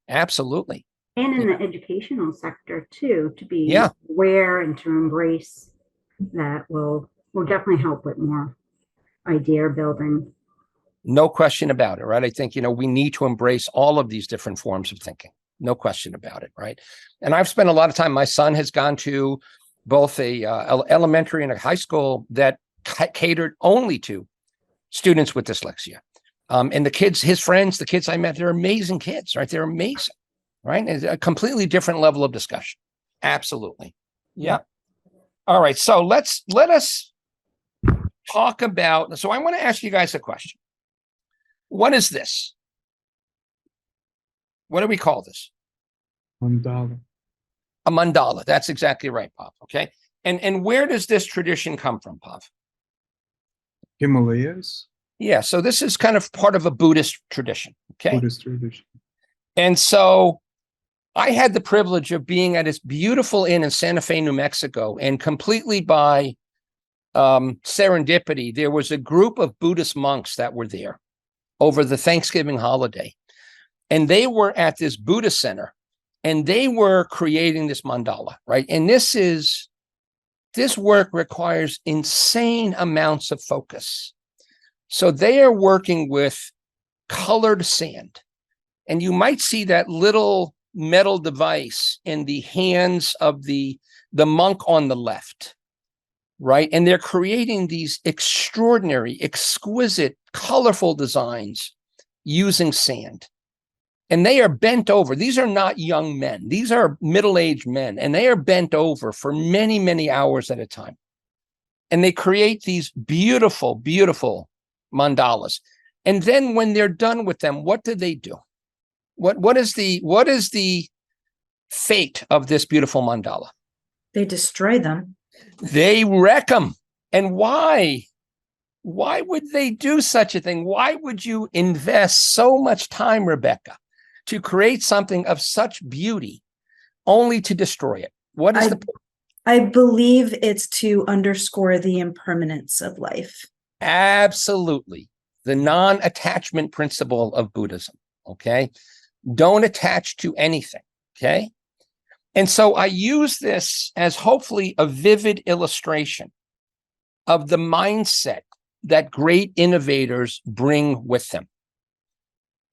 Absolutely. And in the educational sector too, to be Yeah. aware and to embrace that will definitely help with more idea building. No question about it, right? I think, we need to embrace all of these different forms of thinking. No question about it, right? And I've spent a lot of time, my son has gone to both a elementary and a high school that catered only to students with dyslexia. And the kids, his friends, the kids I met, they're amazing kids, right? They're amazing, right? It's a completely different level of discussion. Absolutely. Yeah. All right. So let us talk about, so I want to ask you guys a question. What is this? What do we call this? Mandala. A mandala. That's exactly right, Pav. Okay. And where does this tradition come from, Pav? Himalayas. Yeah. So this is kind of part of a Buddhist tradition. Okay. Buddhist tradition. And so I had the privilege of being at this beautiful inn in Santa Fe, New Mexico, and completely by serendipity, there was a group of Buddhist monks that were there over the Thanksgiving holiday. And they were at this Buddhist center and they were creating this mandala, right? And this work requires insane amounts of focus. So they are working with colored sand. And you might see that little metal device in the hands of the monk on the left, right? And they're creating these extraordinary, exquisite, colorful designs using sand. And they are bent over. These are not young men. These are middle-aged men, and they are bent over for many, many hours at a time. And they create these beautiful, beautiful mandalas. And then when they're done with them, what do they do? What is the fate of this beautiful mandala? They destroy them. They wreck them. And why? Why would they do such a thing? Why would you invest so much time, Rebecca, to create something of such beauty only to destroy it? What is I believe it's to underscore the impermanence of life. Absolutely. The non-attachment principle of Buddhism. Okay. Don't attach to anything. Okay. And so I use this as hopefully a vivid illustration of the mindset that great innovators bring with them.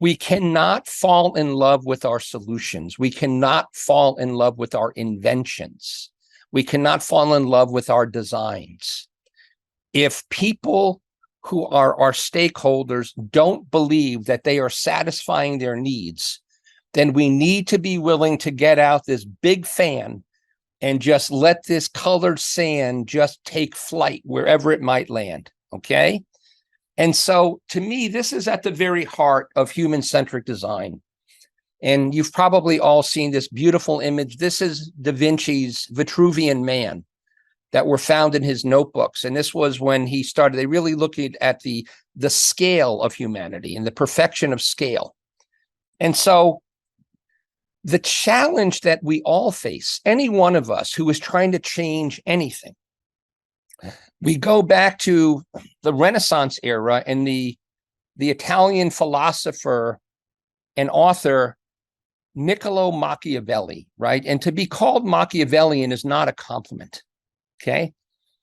We cannot fall in love with our solutions. We cannot fall in love with our inventions. We cannot fall in love with our designs. If people who are our stakeholders don't believe that they are satisfying their needs, then we need to be willing to get out this big fan and just let this colored sand just take flight wherever it might land. Okay. And so to me, this is at the very heart of human-centric design. And you've probably all seen this beautiful image. This is Da Vinci's Vitruvian Man that were found in his notebooks. And this was when he started, they really looking at the scale of humanity and the perfection of scale. And so the challenge that we all face, any one of us who is trying to change anything, we go back to the Renaissance era and the Italian philosopher and author Niccolo Machiavelli, right? And to be called Machiavellian is not a compliment. Okay.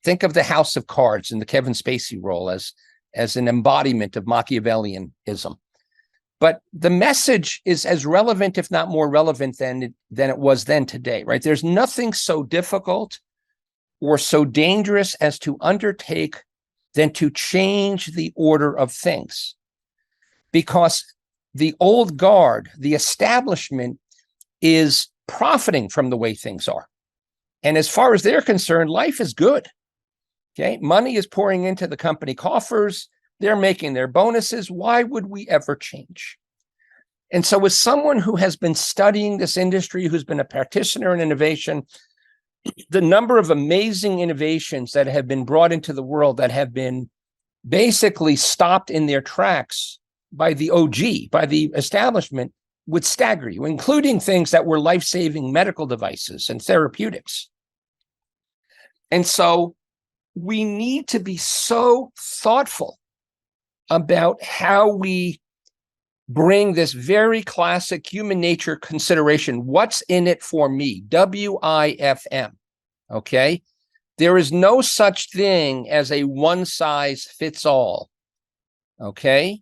Think of the House of Cards and the Kevin Spacey role as an embodiment of Machiavellianism. But the message is as relevant, if not more relevant than it was then today, right? There's nothing so difficult or so dangerous as to undertake than to change the order of things. Because the old guard, the establishment, is profiting from the way things are. And as far as they're concerned, life is good. Okay, money is pouring into the company coffers. They're making their bonuses. Why would we ever change? And so as someone who has been studying this industry, who's been a practitioner in innovation, the number of amazing innovations that have been brought into the world that have been basically stopped in their tracks by the OG, by the establishment, would stagger you, including things that were life-saving medical devices and therapeutics. And so we need to be so thoughtful about how we bring this very classic human nature consideration. What's in it for me? WIFM. Okay. There is no such thing as a one size fits all. Okay.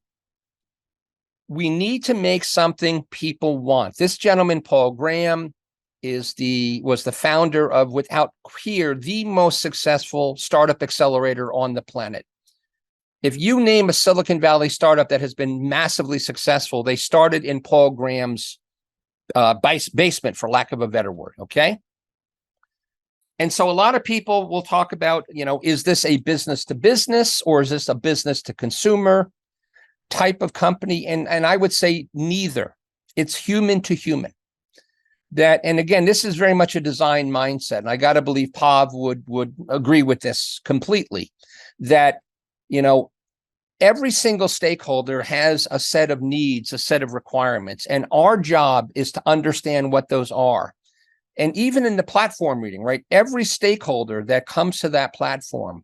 We need to make something people want. This gentleman, Paul Graham, was the founder of, without peer, the most successful startup accelerator on the planet. If you name a Silicon Valley startup that has been massively successful, they started in Paul Graham's basement, for lack of a better word, okay? And so a lot of people will talk about, is this a business to business or is this a business to consumer type of company? And I would say neither. It's human to human. And again, this is very much a design mindset. And I got to believe Pav would agree with this completely, that, every single stakeholder has a set of needs, a set of requirements, and our job is to understand what those are. And even in the platform reading, right, every stakeholder that comes to that platform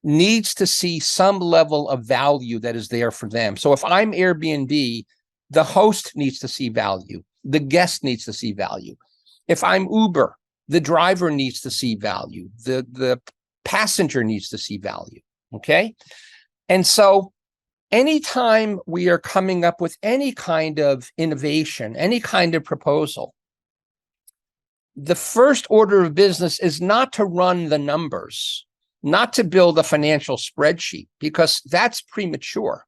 needs to see some level of value that is there for them. So if I'm Airbnb, the host needs to see value. The guest needs to see value. If I'm Uber, the driver needs to see value. The passenger needs to see value, okay? And so anytime we are coming up with any kind of innovation, any kind of proposal, the first order of business is not to run the numbers, not to build a financial spreadsheet, because that's premature.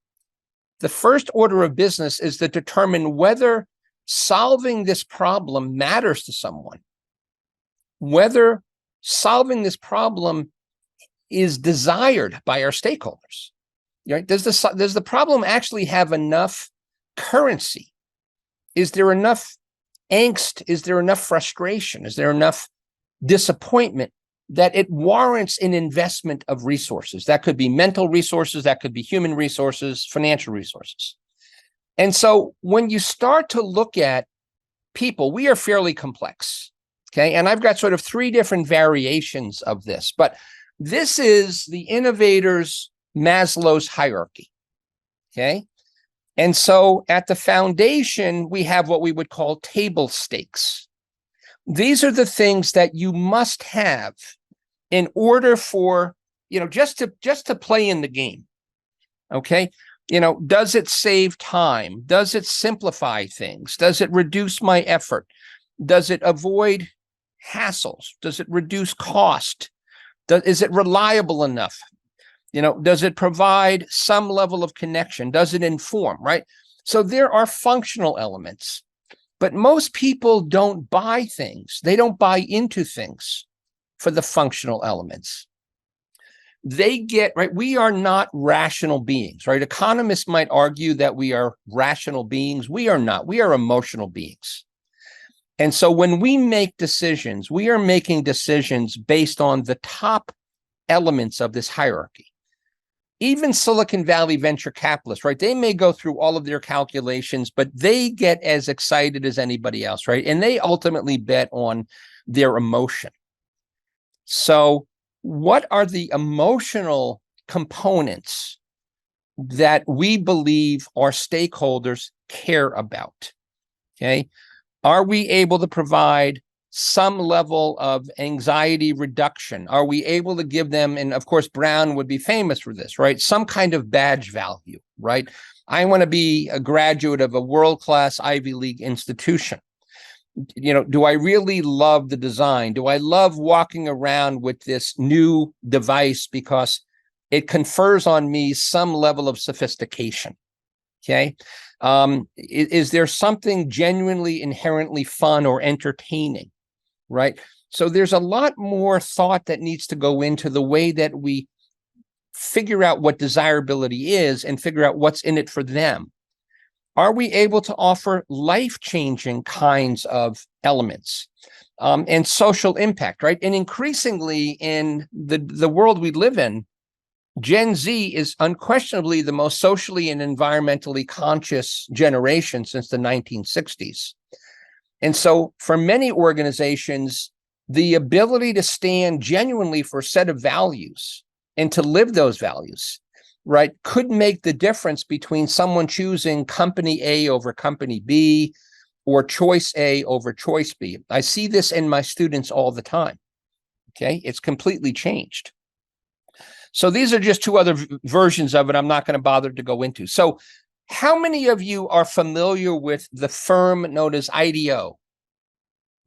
The first order of business is to determine whether solving this problem matters to someone, whether solving this problem is desired by our stakeholders. Right? Does the problem actually have enough currency? Is there enough angst? Is there enough frustration? Is there enough disappointment that it warrants an investment of resources? That could be mental resources, that could be human resources, financial resources. And so when you start to look at people, we are fairly complex. Okay. And I've got sort of three different variations of this, but this is the innovator's Maslow's hierarchy, okay? And so at the foundation, we have what we would call table stakes. These are the things that you must have in order for, just to play in the game, okay? Does it save time? Does it simplify things? Does it reduce my effort? Does it avoid hassles? Does it reduce cost? Is it reliable enough? Does it provide some level of connection? Does it inform, right? So there are functional elements, but most people don't buy things. They don't buy into things for the functional elements. They get, right? We are not rational beings, right? Economists might argue that we are rational beings. We are not. We are emotional beings. And so when we make decisions, we are making decisions based on the top elements of this hierarchy. Even Silicon Valley venture capitalists, right? They may go through all of their calculations, but they get as excited as anybody else, right? And they ultimately bet on their emotion. So what are the emotional components that we believe our stakeholders care about? Okay. Are we able to provide some level of anxiety reduction? Are we able to give them, and of course, Brown would be famous for this, right? Some kind of badge value, right? I want to be a graduate of a world-class Ivy League institution. Do I really love the design? Do I love walking around with this new device because it confers on me some level of sophistication? Okay. Is there something genuinely inherently fun or entertaining? Right. So there's a lot more thought that needs to go into the way that we figure out what desirability is and figure out what's in it for them. Are we able to offer life-changing kinds of elements? and social impact, right? And increasingly in the world we live in, Gen Z is unquestionably the most socially and environmentally conscious generation since the 1960s. And so for many organizations, the ability to stand genuinely for a set of values and to live those values, right, could make the difference between someone choosing company A over company B or choice A over choice B. I see this in my students all the time. Okay, it's completely changed. So these are just two other versions of it I'm not going to bother to go into. So how many of you are familiar with the firm known as IDEO?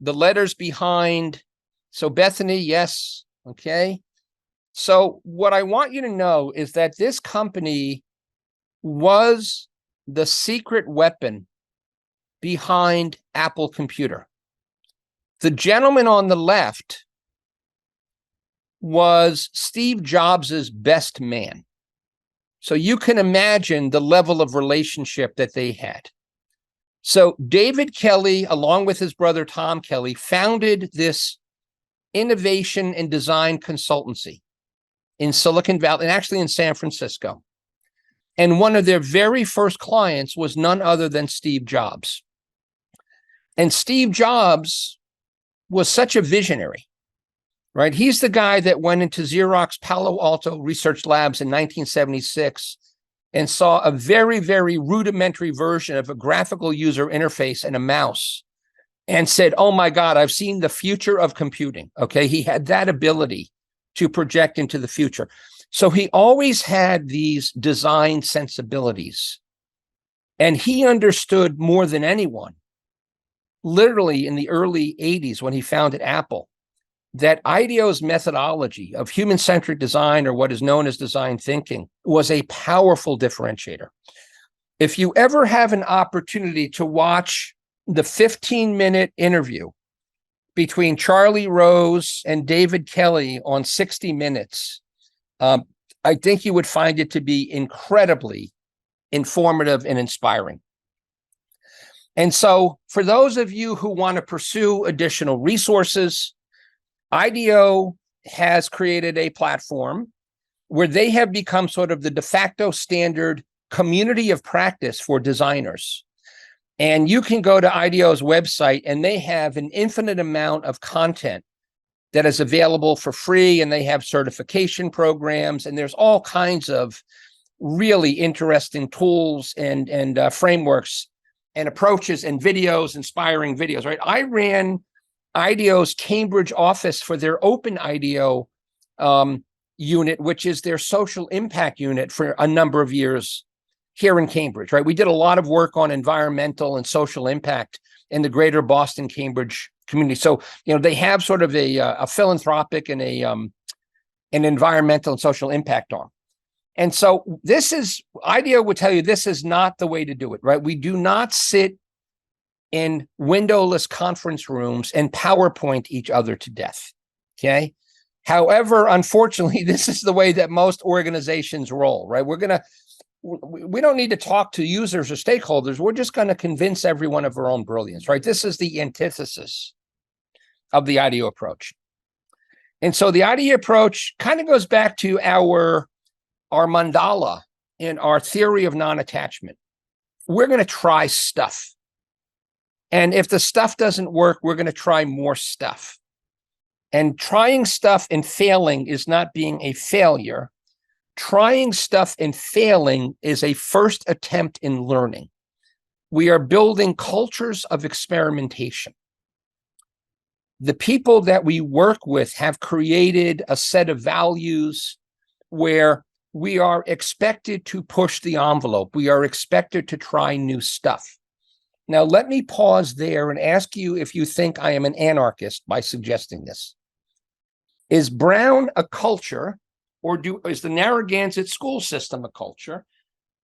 The letters behind. So Bethany, yes. Okay. So what I want you to know is that this company was the secret weapon behind Apple Computer. The gentleman on the left was Steve Jobs's best man. So you can imagine the level of relationship that they had. So David Kelly, along with his brother Tom Kelly, founded this innovation and design consultancy in Silicon Valley, and actually in San Francisco. And one of their very first clients was none other than Steve Jobs. And Steve Jobs was such a visionary, right? He's the guy that went into Xerox Palo Alto Research Labs in 1976 and saw a very, very rudimentary version of a graphical user interface and a mouse and said, oh my God, I've seen the future of computing. Okay, he had that ability to project into the future. So he always had these design sensibilities. And he understood more than anyone, literally in the early 80s when he founded Apple, that IDEO's methodology of human-centric design, or what is known as design thinking, was a powerful differentiator. If you ever have an opportunity to watch the 15-minute interview between Charlie Rose and David Kelly on 60 Minutes, I think you would find it to be incredibly informative and inspiring. And so for those of you who want to pursue additional resources, IDEO has created a platform where they have become sort of the de facto standard community of practice for designers. And you can go to IDEO's website and they have an infinite amount of content that is available for free, and they have certification programs, and there's all kinds of really interesting tools and frameworks and approaches and videos, inspiring videos, right? I ran IDEO's Cambridge office for their Open IDEO unit, which is their social impact unit, for a number of years here in Cambridge, right? We did a lot of work on environmental and social impact in the greater Boston, Cambridge community. So, you know, they have sort of a philanthropic and an environmental and social impact arm. And so this is, IDEO would tell you, this is not the way to do it, right? We do not sit in windowless conference rooms and PowerPoint each other to death, okay? However, unfortunately, this is the way that most organizations roll, right? We don't need to talk to users or stakeholders. We're just going to convince everyone of our own brilliance, right? This is the antithesis of the IDEO approach. And so the IDEO approach kind of goes back to our mandala in our theory of non-attachment. We're going to try stuff. And if the stuff doesn't work, we're going to try more stuff. And trying stuff and failing is not being a failure. Trying stuff and failing is a first attempt in learning. We are building cultures of experimentation. The people that we work with have created a set of values where we are expected to push the envelope. We are expected to try new stuff. Now, let me pause there and ask you if you think I am an anarchist by suggesting this. Is Brown a culture, or is the Narragansett school system a culture?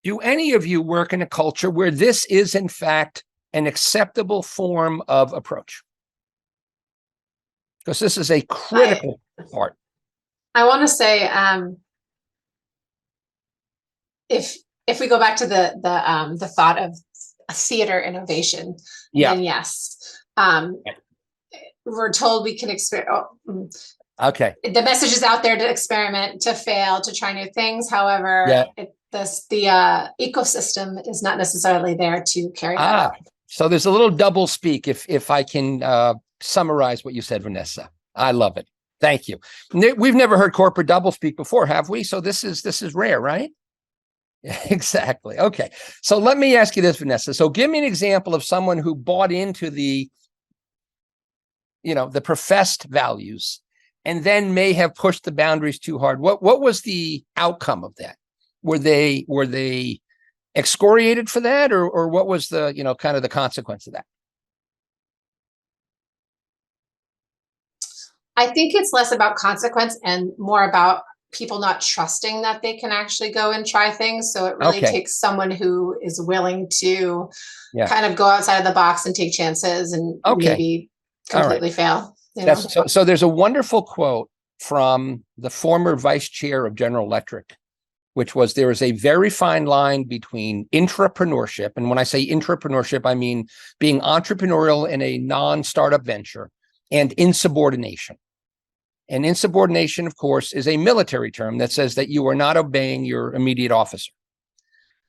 Do any of you work in a culture where this is, in fact, an acceptable form of approach? Because this is a critical part. I want to say, if we go back to the thought of a theater innovation, then yes. we're told we can Okay. the message is out there to experiment, to fail, to try new things. However, the ecosystem is not necessarily there to carry that out. So there's a little double speak if I can summarize what you said, Vanessa. I love it. Thank you. We've never heard corporate double speak before, have we? So this is rare, right? Exactly. Okay. So let me ask you this, Vanessa. So give me an example of someone who bought into the professed values and then may have pushed the boundaries too hard. What was the outcome of that? Were they excoriated for that, or what was the, kind of the consequence of that? I think it's less about consequence and more about people not trusting that they can actually go and try things. So it really takes someone who is willing to kind of go outside of the box and take chances and maybe completely fail. So there's a wonderful quote from the former vice chair of General Electric, which was, there is a very fine line between intrapreneurship. And when I say intrapreneurship, I mean being entrepreneurial in a non-startup venture, and insubordination. And insubordination, of course, is a military term that says that you are not obeying your immediate officer.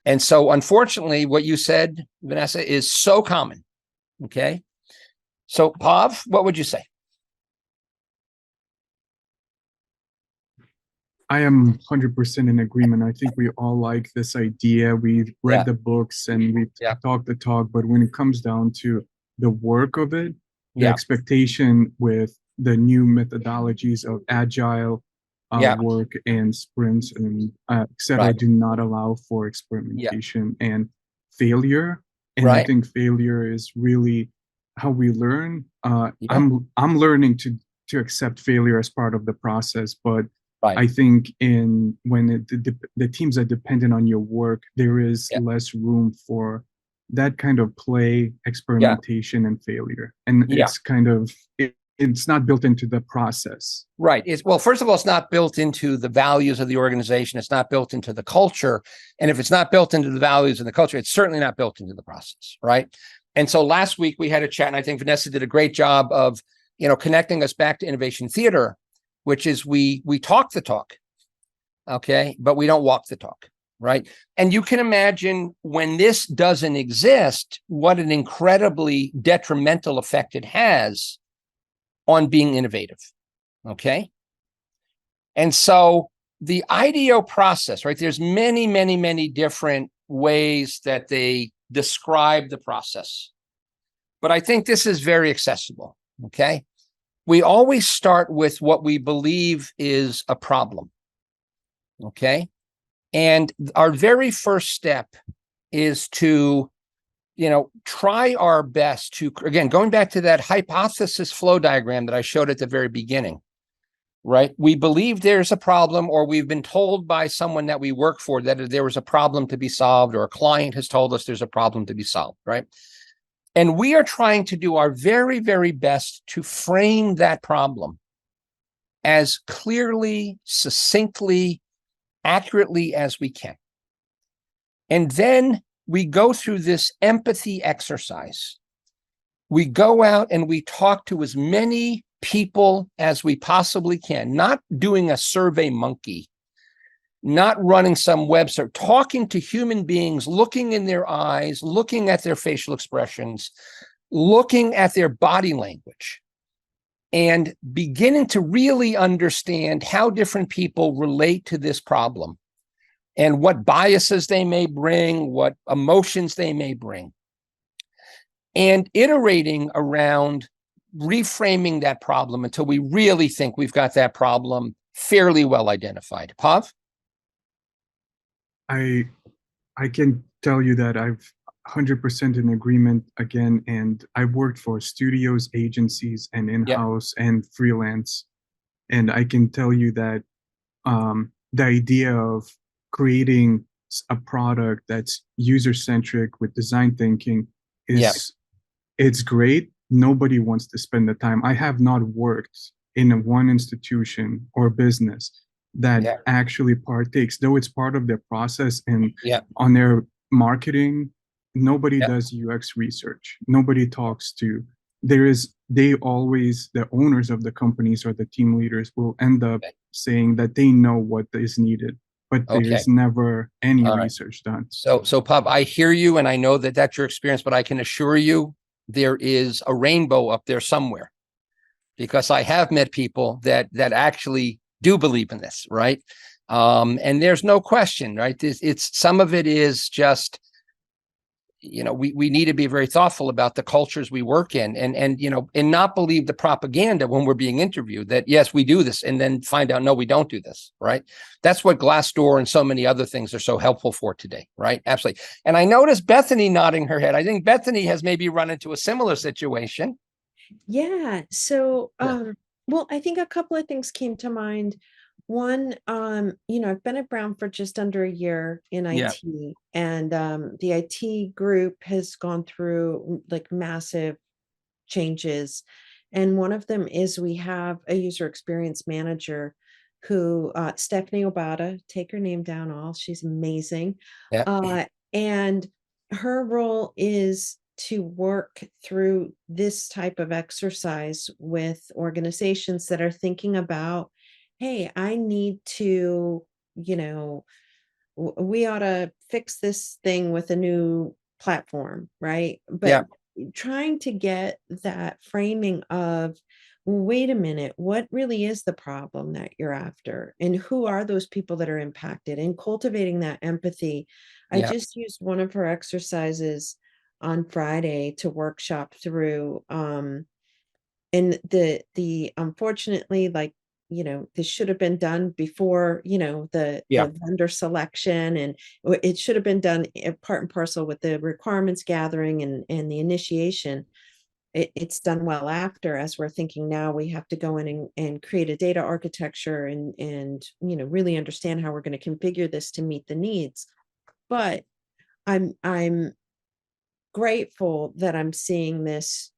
And so, unfortunately, what you said, Vanessa, is so common. Okay. So, Pav, what would you say? I am 100% in agreement. I think we all like this idea. We've read the books and we've talked the talk, but when it comes down to the work of it, the expectation with the new methodologies of agile work and sprints and et cetera do not allow for experimentation and failure. And I think failure is really how we learn. I'm learning to accept failure as part of the process, but I think when the teams are dependent on your work, there is less room for that kind of play, experimentation, and failure. And it's kind of, it's not built into the process. Right. Well, first of all, it's not built into the values of the organization. It's not built into the culture. And if it's not built into the values and the culture, it's certainly not built into the process. Right. And so last week we had a chat, and I think Vanessa did a great job of, connecting us back to innovation theater, which is we talk the talk. Okay. But we don't walk the talk. Right. And you can imagine when this doesn't exist, what an incredibly detrimental effect it has on being innovative. Okay. And so the IDEO process, right? There's many, many, many different ways that they describe the process, but I think this is very accessible. Okay. We always start with what we believe is a problem. Okay. And our very first step is to, try our best to, again, going back to that hypothesis flow diagram that I showed at the very beginning, right? We believe there's a problem, or we've been told by someone that we work for that there was a problem to be solved, or a client has told us there's a problem to be solved, right? And we are trying to do our very, very best to frame that problem as clearly, succinctly, accurately as we can. And then we go through this empathy exercise. We go out and we talk to as many people as we possibly can, not doing a survey monkey, not running some website, talking to human beings, looking in their eyes, looking at their facial expressions, looking at their body language, and beginning to really understand how different people relate to this problem and what biases they may bring, what emotions they may bring, and iterating around reframing that problem until we really think we've got that problem fairly well identified. Pav? I can tell you that I've 100% in agreement again, and I've worked for studios, agencies, and in-house and freelance. And I can tell you that the idea of creating a product that's user-centric with design thinking is it's great. Nobody wants to spend the time. I have not worked in one institution or business that actually partakes, though it's part of their process and on their marketing. Nobody does UX research. Nobody talks to the owners of the companies or the team leaders will end up saying that they know what is needed, but there is never any research done. So Pub, I hear you, and I know that that's your experience, but I can assure you there is a rainbow up there somewhere, because I have met people that actually do believe in this, right? And there's no question, right? It's some of it is just, we need to be very thoughtful about the cultures we work in, and not believe the propaganda when we're being interviewed that, yes, we do this, and then find out, no, we don't do this, right? That's what Glassdoor and so many other things are so helpful for today, right? Absolutely. And I noticed Bethany nodding her head. I think Bethany has maybe run into a similar situation. Yeah. So, well, I think a couple of things came to mind. One, I've been at Brown for just under a year in IT, and the IT group has gone through like massive changes. And one of them is we have a user experience manager who, Stephanie Obata, take her name down all, she's amazing. And her role is to work through this type of exercise with organizations that are thinking about, hey, I need to, we ought to fix this thing with a new platform, right? But trying to get that framing of, wait a minute, what really is the problem that you're after? And who are those people that are impacted? And cultivating that empathy. I just used one of her exercises on Friday to workshop through. And the unfortunately, like, this should have been done before, the vendor selection, and it should have been done part and parcel with the requirements gathering and the initiation. It's done well after, as we're thinking now we have to go in and create a data architecture and really understand how we're going to configure this to meet the needs. But I'm grateful that I'm seeing this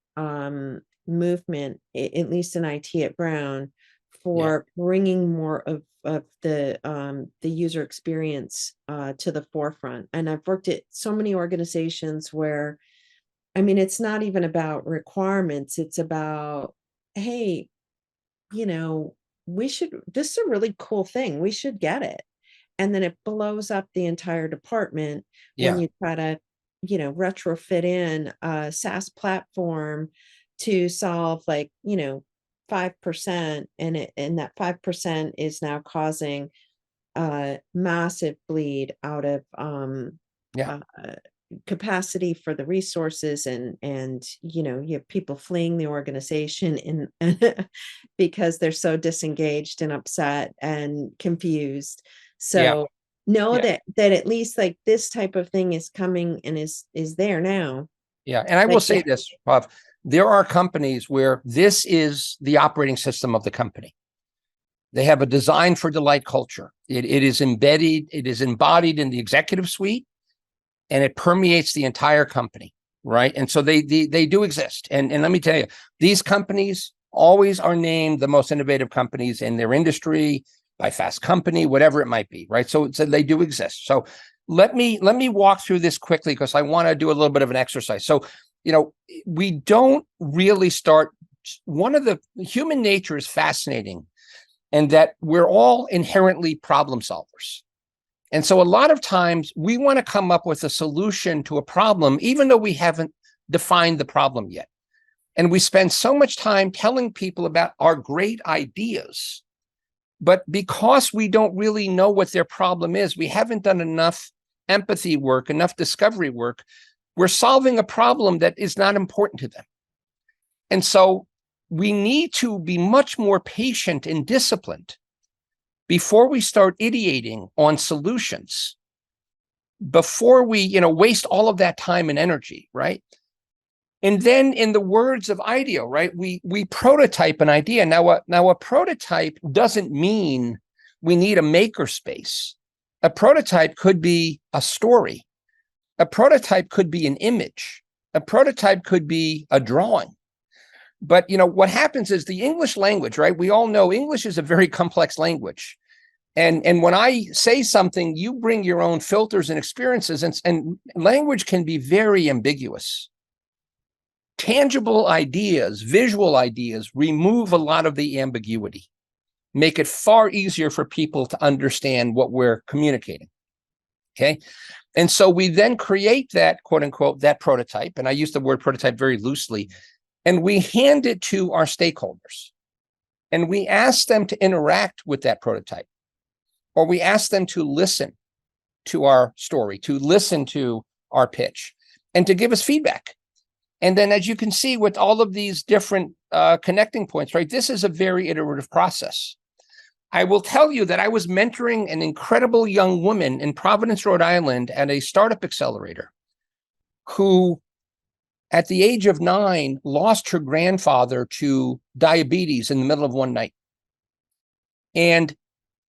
movement, at least in IT at Brown, for bringing more of the user experience to the forefront. And I've worked at so many organizations where, it's not even about requirements. It's about, hey, this is a really cool thing. We should get it. And then it blows up the entire department when you try to, retrofit in a SaaS platform to solve 5%, and that 5% is now causing a massive bleed out of capacity for the resources, and you have people fleeing the organization because they're so disengaged and upset and confused. So that at least like this type of thing is coming and is there now. And I will say this, Pav, there are companies where this is the operating system of the company. They have a design for delight culture. It is embodied in the executive suite, and it permeates the entire company, right? And so they do exist. And let me tell you, these companies always are named the most innovative companies in their industry by Fast Company, whatever it might be, right? So they do exist. So let me walk through this quickly, because I want to do a little bit of an exercise. So, we don't really start. Human nature is fascinating, and that we're all inherently problem solvers. And so a lot of times we want to come up with a solution to a problem, even though we haven't defined the problem yet. And we spend so much time telling people about our great ideas, but because we don't really know what their problem is, we haven't done enough empathy work, enough discovery work. We're solving a problem that is not important to them. And so we need to be much more patient and disciplined before we start ideating on solutions, before we, waste all of that time and energy, right? And then, in the words of IDEO, right, we prototype an idea. Now a prototype doesn't mean we need a maker space. A prototype could be a story. A prototype could be an image. A prototype could be a drawing. But, what happens is the English language, right? We all know English is a very complex language. And when I say something, you bring your own filters and experiences, and language can be very ambiguous. tangible ideas, visual ideas, remove a lot of the ambiguity, make it far easier for people to understand what we're communicating. Okay. And so we then create that, quote unquote, that prototype. And I use the word prototype very loosely. And we hand it to our stakeholders. And we ask them to interact with that prototype. Or we ask them to listen to our story, to listen to our pitch, and to give us feedback. And then, as you can see, with all of these different connecting points, right, this is a very iterative process. I will tell you that I was mentoring an incredible young woman in Providence, Rhode Island at a startup accelerator who, at the age of 9, lost her grandfather to diabetes in the middle of one night. And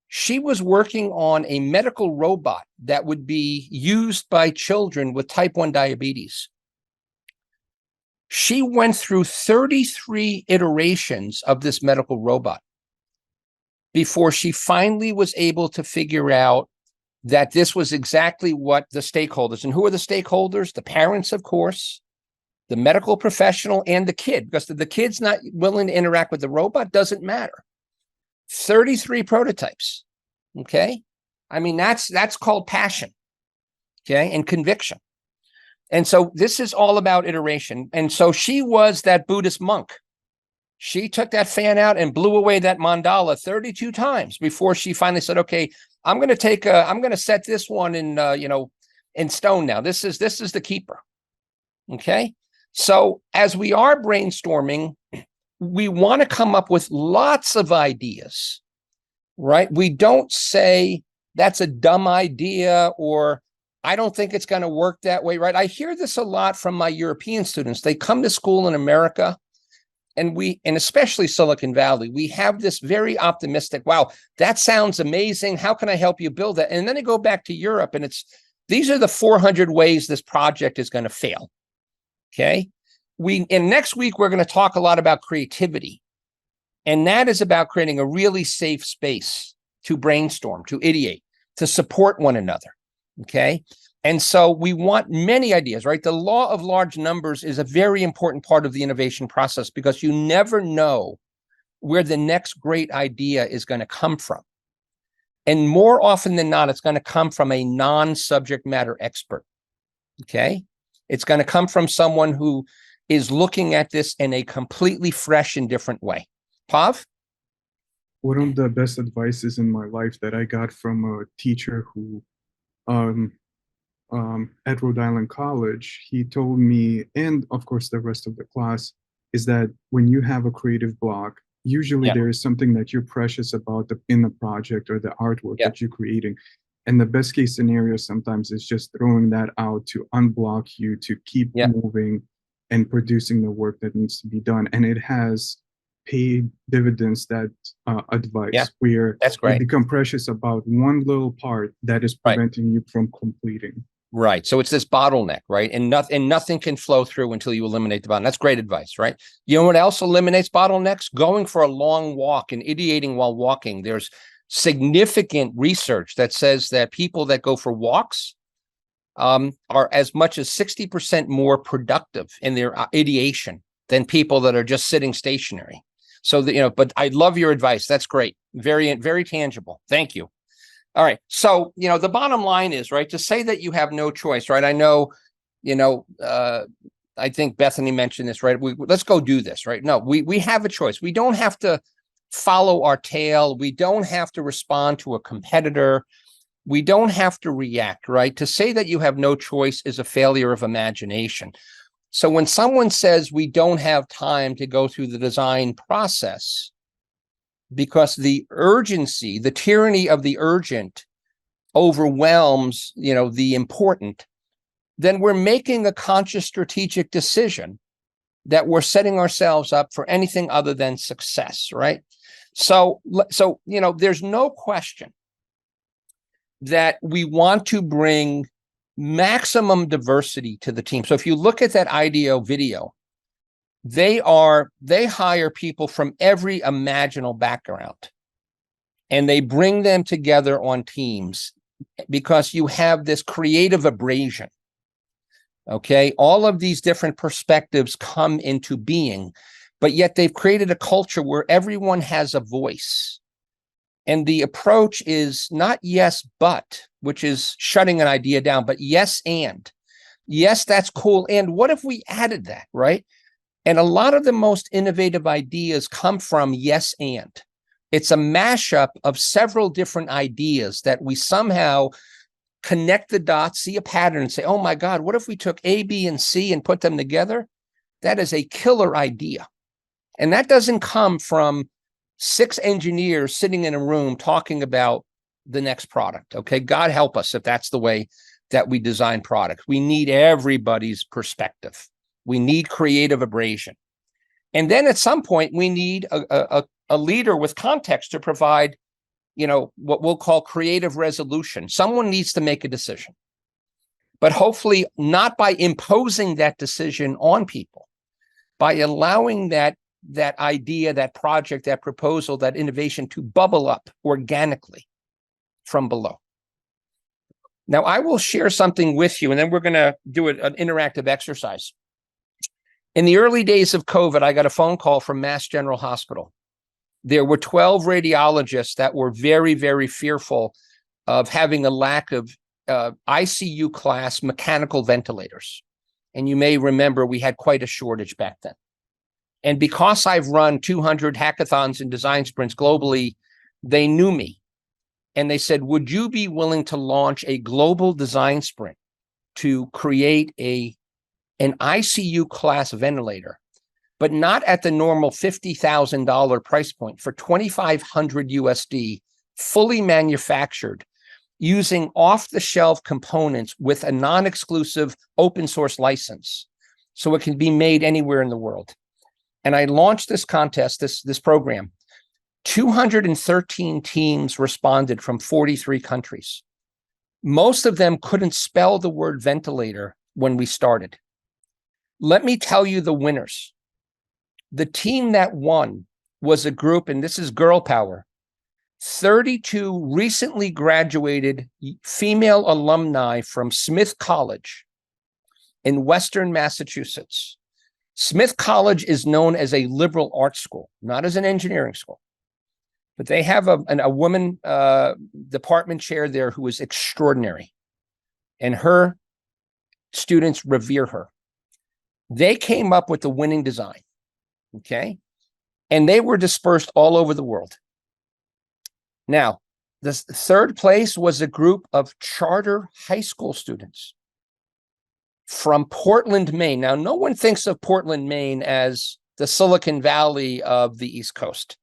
she was working on a medical robot that would be used by children with type 1 diabetes. She went through 33 iterations of this medical robot before she finally was able to figure out that this was exactly what the stakeholders, and who are the stakeholders? The parents, of course, the medical professional, and the kid, because the kid's not willing to interact with the robot, doesn't matter. 33 prototypes. Okay. I mean, that's called passion. Okay. And conviction. And so this is all about iteration. And so she was that Buddhist monk. She took that fan out and blew away that mandala 32 times before she finally said, okay, I'm going to set this one in, in stone now. This is the keeper. Okay. So as we are brainstorming, we want to come up with lots of ideas, right? We don't say that's a dumb idea, or I don't think it's going to work that way, right? I hear this a lot from my European students. They come to school in America, and especially Silicon Valley, we have this very optimistic, wow, that sounds amazing. How can I help you build that? And then they go back to Europe, and these are the 400 ways this project is going to fail. Okay. And next week, we're going to talk a lot about creativity. And that is about creating a really safe space to brainstorm, to ideate, to support one another. Okay. And so we want many ideas, right? The law of large numbers is a very important part of the innovation process, because you never know where the next great idea is going to come from. And more often than not, it's going to come from a non-subject matter expert. Okay. It's going to come from someone who is looking at this in a completely fresh and different way. Pav? One of the best advices in my life that I got from a teacher who, at Rhode Island College, he told me, and of course the rest of the class, is that when you have a creative block, usually there is something that you're precious about in the project or the artwork that you're creating. And the best case scenario sometimes is just throwing that out to unblock you, to keep moving and producing the work that needs to be done. And it has paid dividends, that advice, where that's great. You become precious about one little part that is preventing you from completing. Right. So it's this bottleneck, right? And nothing can flow through until you eliminate the bottleneck. That's great advice, right? You know what else eliminates bottlenecks? Going for a long walk and ideating while walking. There's significant research that says that people that go for walks are as much as 60% more productive in their ideation than people that are just sitting stationary. So that, but I love your advice. That's great. Very, very tangible. Thank you. All right. So, the bottom line is, right, to say that you have no choice, right? I know, I think Bethany mentioned this, right? Let's go do this, right? No, we have a choice. We don't have to follow our tail. We don't have to respond to a competitor. We don't have to react, right? To say that you have no choice is a failure of imagination. So when someone says we don't have time to go through the design process because the urgency, the tyranny of the urgent overwhelms, the important, then we're making a conscious strategic decision that we're setting ourselves up for anything other than success, right? So, there's no question that we want to bring maximum diversity to the team. So if you look at that IDEO video, they hire people from every imaginable background, and they bring them together on teams because you have this creative abrasion. Okay. All of these different perspectives come into being, but yet they've created a culture where everyone has a voice. And the approach is not yes, but, which is shutting an idea down, but yes, and. Yes, that's cool. And what if we added that, right? And a lot of the most innovative ideas come from yes, and. It's a mashup of several different ideas that we somehow connect the dots, see a pattern, and say, oh my God, what if we took A, B, and C and put them together? That is a killer idea. And that doesn't come from 6 engineers sitting in a room talking about the next product. Okay. God help us if that's the way that we design products. We need everybody's perspective. We need creative abrasion. And then at some point, we need a leader with context to provide, what we'll call creative resolution. Someone needs to make a decision, but hopefully not by imposing that decision on people, by allowing that idea, that project, that proposal, that innovation to bubble up organically from below. Now, I will share something with you, and then we're going to do an interactive exercise. In the early days of COVID, I got a phone call from Mass General Hospital. There were 12 radiologists that were very, very fearful of having a lack of ICU class mechanical ventilators. And you may remember we had quite a shortage back then. And because I've run 200 hackathons and design sprints globally, they knew me. And they said, would you be willing to launch a global design sprint to create an ICU class ventilator, but not at the normal $50,000 price point, for $2,500 USD, fully manufactured, using off-the-shelf components with a non-exclusive open source license, so it can be made anywhere in the world. And I launched this contest, this program. 213 teams responded from 43 countries. Most of them couldn't spell the word ventilator when we started. Let me tell you the winners. The team that won was a group, and this is girl power, 32 recently graduated female alumni from Smith College in Western Massachusetts. Smith College is known as a liberal arts school, not as an engineering school. But they have a woman department chair there who is extraordinary. And her students revere her. They came up with the winning design, okay? And they were dispersed all over the world. Now, the third place was a group of charter high school students from Portland, Maine. Now, no one thinks of Portland, Maine as the Silicon Valley of the East Coast.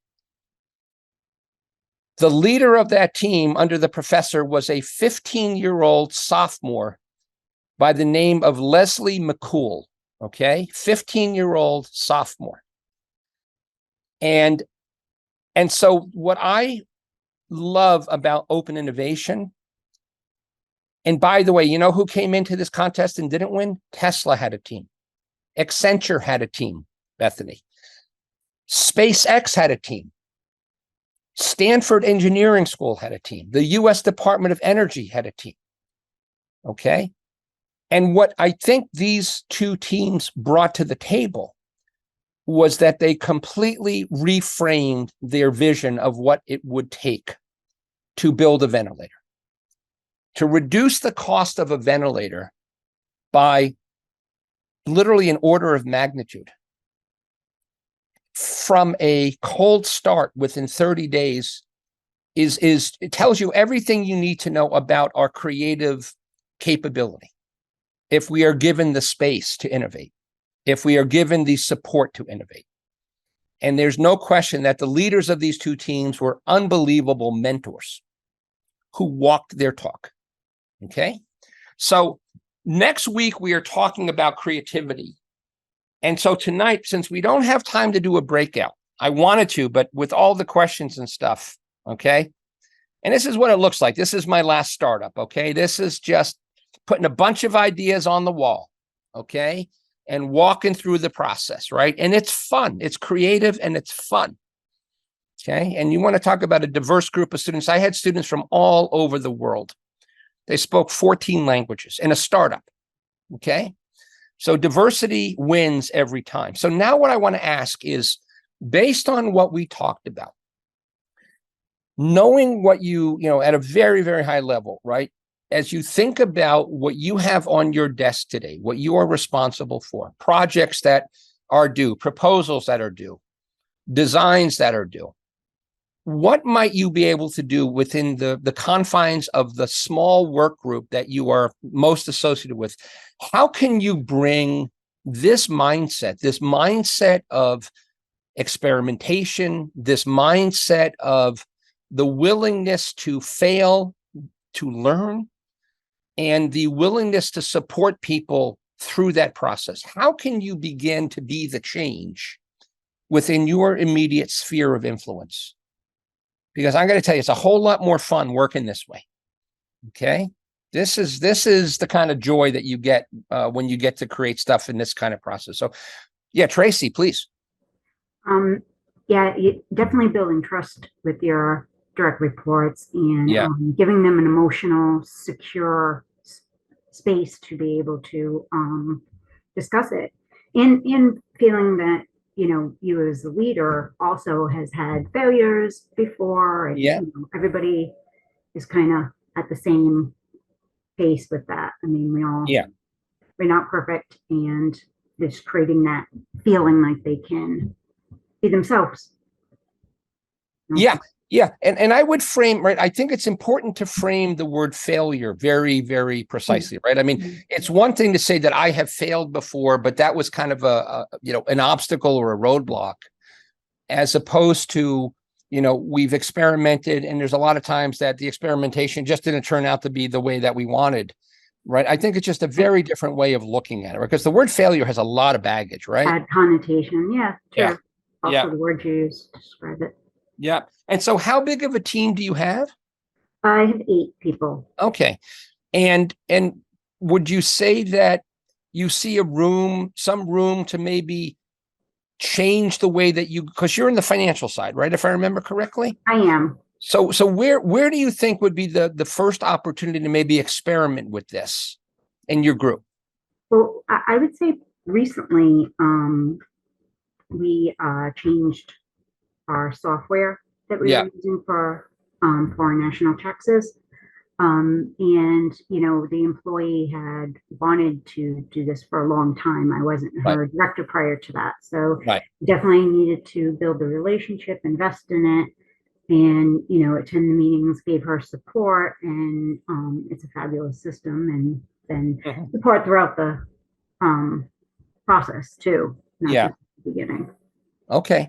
The leader of that team under the professor was a 15-year-old sophomore by the name of Leslie McCool, okay? 15-year-old sophomore. And so what I love about open innovation, and by the way, you know who came into this contest and didn't win? Tesla had a team. Accenture had a team, Bethany. SpaceX had a team. Stanford Engineering School had a team. The US Department of Energy had a team. Okay? And what I think these two teams brought to the table was that they completely reframed their vision of what it would take to build a ventilator. To reduce the cost of a ventilator by literally an order of magnitude. From a cold start within 30 days it tells you everything you need to know about our creative capability. If we are given the space to innovate, if we are given the support to innovate. And there's no question that the leaders of these two teams were unbelievable mentors who walked their talk. Okay. So next week we are talking about creativity. And so tonight, since we don't have time to do a breakout, I wanted to, but with all the questions and stuff, okay? And this is what it looks like. This is my last startup, okay? This is just putting a bunch of ideas on the wall, okay? And walking through the process, right? And it's fun. It's creative and it's fun, okay? And you want to talk about a diverse group of students. I had students from all over the world. They spoke 14 languages in a startup, okay? So diversity wins every time. So now what I want to ask is, based on what we talked about, knowing what you at a very, very high level, right? As you think about what you have on your desk today, what you are responsible for, projects that are due, proposals that are due, designs that are due, what might you be able to do within the confines of the small work group that you are most associated with? How can you bring this mindset of experimentation, this mindset of the willingness to fail, to learn, and the willingness to support people through that process? How can you begin to be the change within your immediate sphere of influence? Because I'm going to tell you, it's a whole lot more fun working this way. Okay. This is the kind of joy that you get when you get to create stuff in this kind of process. So yeah, Tracy, please. Yeah, definitely building trust with your direct reports and Yeah. Giving them an emotional, secure space to be able to discuss it, and feeling that you as the leader also has had failures before, and everybody is kind of at the same pace with that. I mean, we're not perfect, and just creating that feeling like they can be themselves. Yeah. And I would frame, right? I think it's important to frame the word failure very, very precisely, right? I mean, it's one thing to say that I have failed before, but that was kind of an obstacle or a roadblock, as opposed to, we've experimented, and there's a lot of times that the experimentation just didn't turn out to be the way that we wanted, right? I think it's just a very different way of looking at it, right? Because the word failure has a lot of baggage, right? Bad connotation. Yeah, true. Yeah. Also, the word you use to describe it. Yeah. And so how big of a team do you have? I have 8 people. Okay. And would you say that you see some room to maybe change the way that because you're in the financial side, right? If I remember correctly? I am. So where do you think would be the first opportunity to maybe experiment with this in your group? Well, I would say recently we changed our software that we were using for foreign national taxes. And, the employee had wanted to do this for a long time. I wasn't her director prior to that. So definitely needed to build the relationship, invest in it, and, attend the meetings, gave her support, and it's a fabulous system, and then support throughout the process too, not just at the beginning. Okay.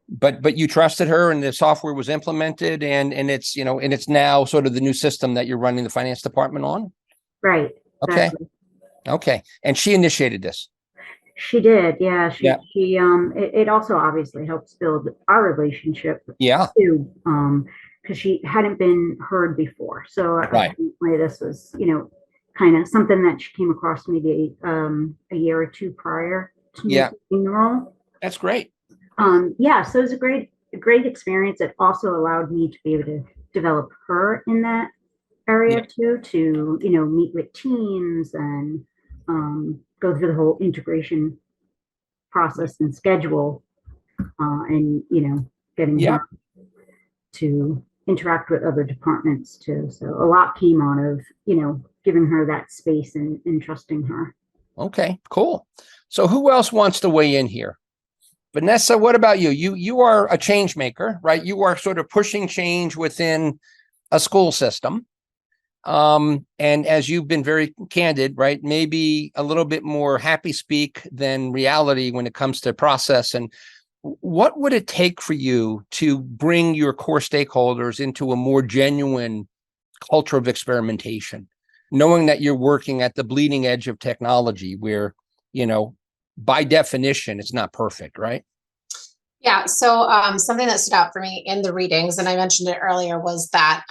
But you trusted her, and the software was implemented, and it's and it's now sort of the new system that you're running the finance department on. Right. Okay. Exactly. Okay. And she initiated this. She did. Yeah. She it also obviously helps build our relationship. Yeah. Too. Because she hadn't been heard before. So apparently this was, kind of something that she came across maybe a year or two prior to me taking the role. That's great. So it was a great experience. It also allowed me to be able to develop her in that area too, to, meet with teams and go through the whole integration process and schedule, and, getting her to interact with other departments too. So a lot came out of, giving her that space and trusting her. Okay, cool. So who else wants to weigh in here? Vanessa, what about you? You are a change maker, right? You are sort of pushing change within a school system. And as you've been very candid, right, maybe a little bit more happy speak than reality when it comes to process. And what would it take for you to bring your core stakeholders into a more genuine culture of experimentation, knowing that you're working at the bleeding edge of technology where, by definition, it's not perfect, right? Yeah. So something that stood out for me in the readings, and I mentioned it earlier, was that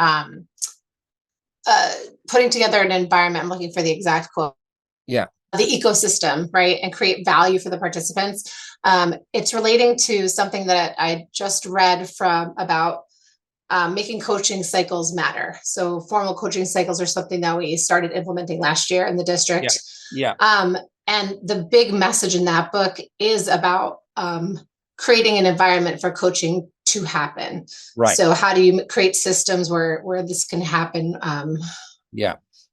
putting together an environment, I'm looking for the exact quote. Yeah. The ecosystem, right? And create value for the participants. It's relating to something that I just read about making coaching cycles matter. So formal coaching cycles are something that we started implementing last year in the district. Yeah. And the big message in that book is about creating an environment for coaching to happen. Right. So how do you create systems where this can happen?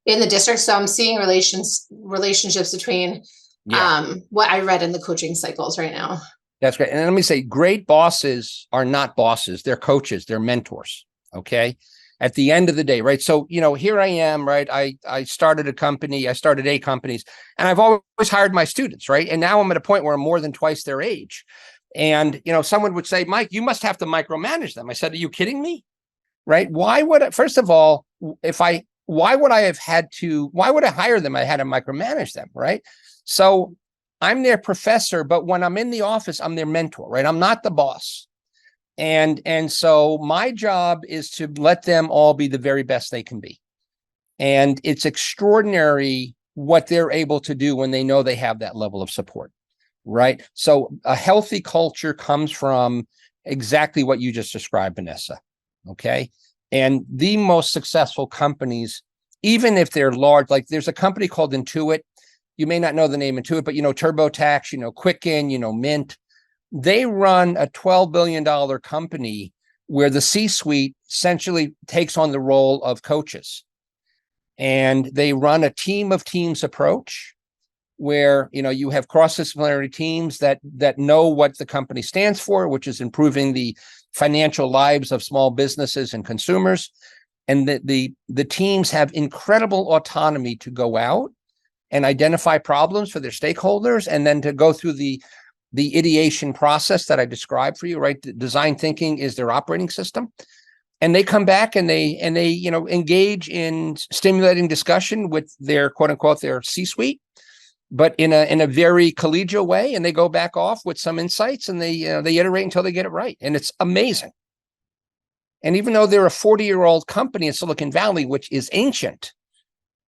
In the district. So I'm seeing relationships between what I read in the coaching cycles right now. That's great. And let me say, great bosses are not bosses. They're coaches. They're mentors. Okay. At the end of the day, right? So, here I am, right? I started a company. I started 8 companies, and I've always hired my students, right? And now I'm at a point where I'm more than twice their age. And, someone would say, Mike, you must have to micromanage them. I said, are you kidding me? Right? First of all, why would I hire them? I had to micromanage them, right? So I'm their professor, but when I'm in the office, I'm their mentor, right? I'm not the boss. And so my job is to let them all be the very best they can be. And it's extraordinary what they're able to do when they know they have that level of support, right? So a healthy culture comes from exactly what you just described, Vanessa, okay? And the most successful companies, even if they're large, like there's a company called Intuit. You may not know the name Intuit, but TurboTax, Quicken, Mint. They run a $12 billion company where the C-suite essentially takes on the role of coaches. And they run a team of teams approach where, you have cross-disciplinary teams that know what the company stands for, which is improving the financial lives of small businesses and consumers. And the teams have incredible autonomy to go out and identify problems for their stakeholders, and then to go through the ideation process that I described for you, right? The design thinking is their operating system. And they come back and they engage in stimulating discussion with their quote unquote, their C-suite, but in a very collegial way. And they go back off with some insights, and they iterate until they get it right. And it's amazing. And even though they're a 40-year-old company in Silicon Valley, which is ancient,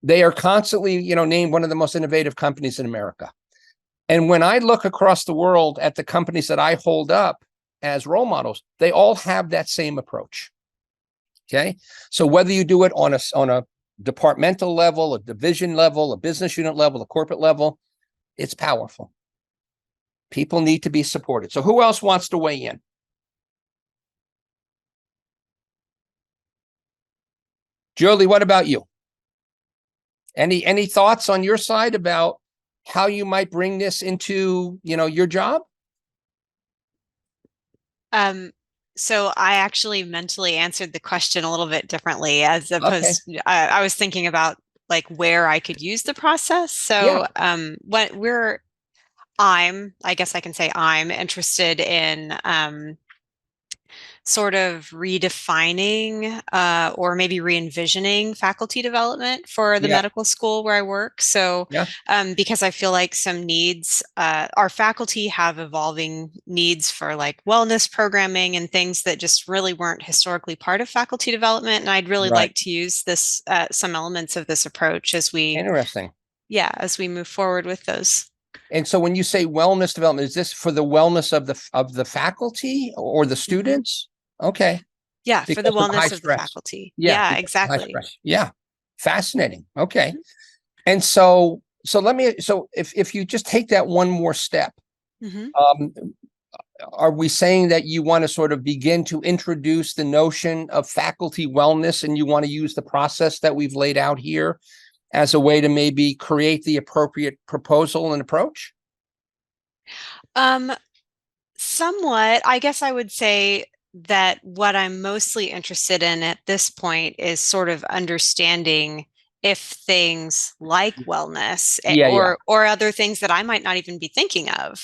they are constantly, named one of the most innovative companies in America. And when I look across the world at the companies that I hold up as role models, they all have that same approach. Okay. So whether you do it on a departmental level, a division level, a business unit level, a corporate level, it's powerful. People need to be supported. So who else wants to weigh in? Julie, what about you? Any thoughts on your side about how you might bring this into, your job? So I actually mentally answered the question a little bit differently, as opposed I was thinking about like where I could use the process. So I guess I can say I'm interested in sort of redefining or maybe re-envisioning faculty development for the medical school where I work. So because I feel like some needs, our faculty have evolving needs for like wellness programming and things that just really weren't historically part of faculty development. And I'd really like to use this, some elements of this approach as we move forward with those. And so when you say wellness development, is this for the wellness of the faculty or the students? Okay. Yeah, because for the wellness of the faculty. Yeah, exactly. Yeah. Fascinating. Okay. And so if you just take that one more step, are we saying that you want to sort of begin to introduce the notion of faculty wellness, and you want to use the process that we've laid out here as a way to maybe create the appropriate proposal and approach? Somewhat. I guess I would say that what I'm mostly interested in at this point is sort of understanding if things like wellness or other things that I might not even be thinking of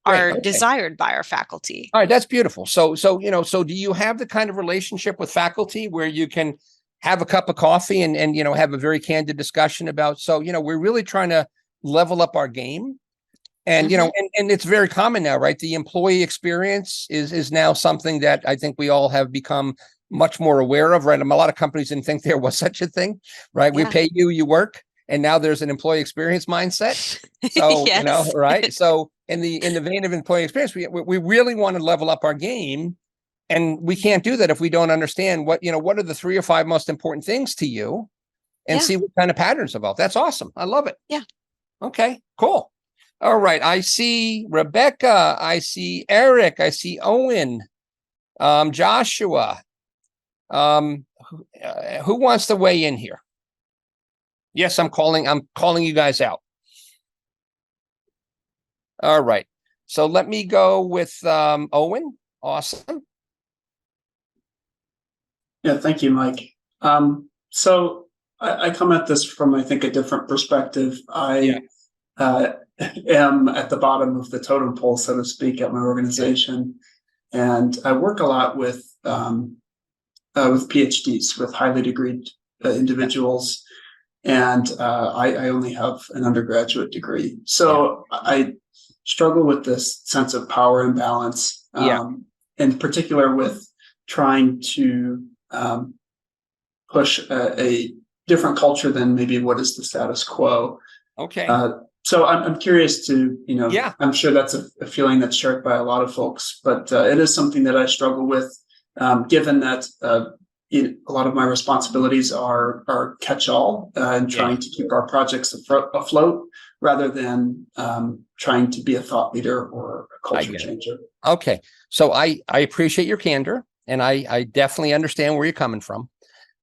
are desired by our faculty. All right, that's beautiful. So do you have the kind of relationship with faculty where you can have a cup of coffee and have a very candid discussion about, we're really trying to level up our game? And, and it's very common now, right? The employee experience is now something that I think we all have become much more aware of, right? A lot of companies didn't think there was such a thing, right? We pay you, you work, and now there's an employee experience mindset. So, right? So in the vein of employee experience, we really want to level up our game, and we can't do that if we don't understand what are the 3 or 5 most important things to you, and see what kind of patterns evolve. That's awesome. I love it. Yeah. Okay, cool. All right. I see Rebecca. I see Eric. I see Owen. Joshua. Who wants to weigh in here? Yes, I'm calling you guys out. All right. So let me go with Owen. Awesome. Yeah, thank you, Mike. So I come at this from, I think, a different perspective. I am at the bottom of the totem pole, so to speak, at my organization. And I work a lot with PhDs, with highly degreed individuals. And I only have an undergraduate degree. So I struggle with this sense of power imbalance, in particular with trying to push a different culture than maybe what is the status quo. Okay. So I'm curious to, I'm sure that's a feeling that's shared by a lot of folks, but it is something that I struggle with, given that a lot of my responsibilities are catch-all and trying to keep our projects afloat rather than trying to be a thought leader or a culture changer. Okay. So I appreciate your candor, and I definitely understand where you're coming from.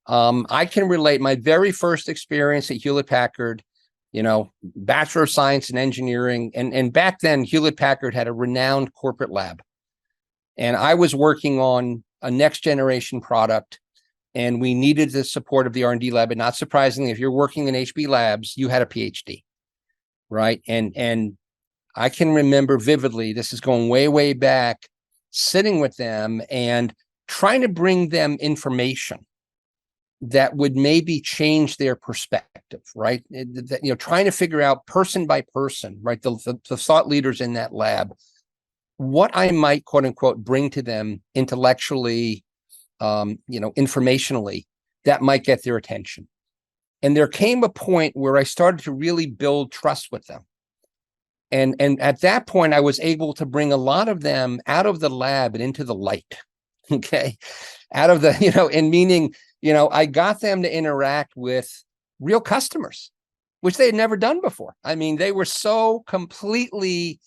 I can relate. My very first experience at Hewlett-Packard, Bachelor of Science in Engineering. And back then, Hewlett-Packard had a renowned corporate lab. And I was working on a next generation product, and we needed the support of the R&D lab. And not surprisingly, if you're working in HB Labs, you had a PhD, right? And I can remember vividly, this is going way, way back, sitting with them and trying to bring them information that would maybe change their perspective, right? Trying to figure out person by person, right? The thought leaders in that lab, what I might, quote unquote, bring to them intellectually, informationally, that might get their attention. And there came a point where I started to really build trust with them. And at that point, I was able to bring a lot of them out of the lab and into the light. Okay. Out of the, and meaning, I got them to interact with real customers, which they had never done before. I mean, they were so completely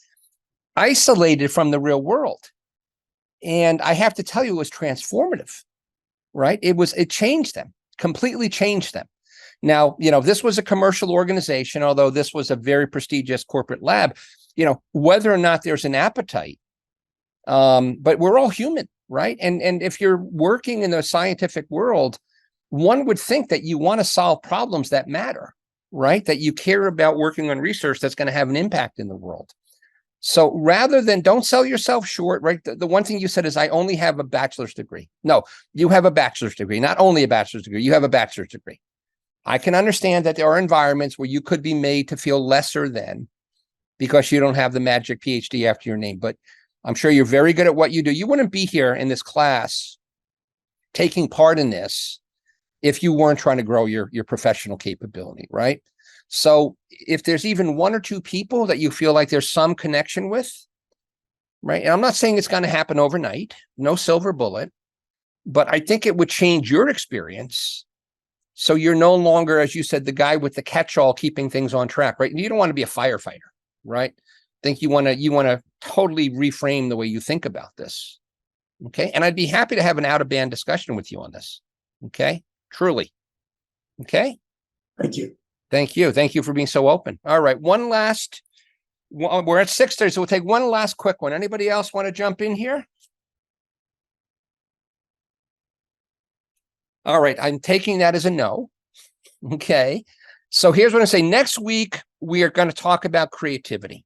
isolated from the real world. And I have to tell you, it was transformative, right? It changed them, completely changed them. Now, this was a commercial organization, although this was a very prestigious corporate lab, whether or not there's an appetite, but we're all human, right? And if you're working in the scientific world, one would think that you want to solve problems that matter, right? That you care about working on research that's going to have an impact in the world. So rather than, don't sell yourself short, right? The one thing you said is, I only have a bachelor's degree. No, you have a bachelor's degree, not only a bachelor's degree, you have a bachelor's degree. I can understand that there are environments where you could be made to feel lesser than because you don't have the magic PhD after your name, but I'm sure you're very good at what you do. You wouldn't be here in this class taking part in this if you weren't trying to grow your professional capability, right? So if there's even one or two people that you feel like there's some connection with, right? And I'm not saying it's going to happen overnight, no silver bullet, but I think it would change your experience. So you're no longer, as you said, the guy with the catch-all keeping things on track, right? And you don't want to be a firefighter, right? I think you want to totally reframe the way you think about this. Okay. And I'd be happy to have an out-of-band discussion with you on this. Okay. Truly. Okay. Thank you. Thank you. Thank you for being so open. All right. We're at 6:30, so we'll take one last quick one. Anybody else want to jump in here? All right. I'm taking that as a no. Okay. So here's what I say. Next week, we are going to talk about creativity.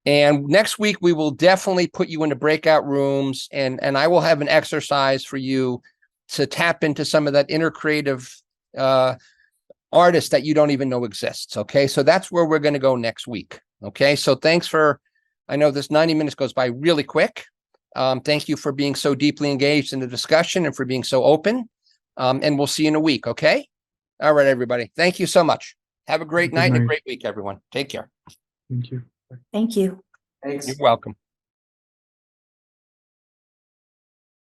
And next week, we will definitely put you into breakout rooms, and I will have an exercise for you to tap into some of that inner creative artist that you don't even know exists. Okay. So that's where we're going to go next week. Okay. So thanks I know this 90 minutes goes by really quick. Thank you for being so deeply engaged in the discussion and for being so open. And we'll see you in a week. Okay. All right, everybody. Thank you so much. Have a great night and a great week, everyone. Take care. Thank you. Thank you. Thanks. You're welcome.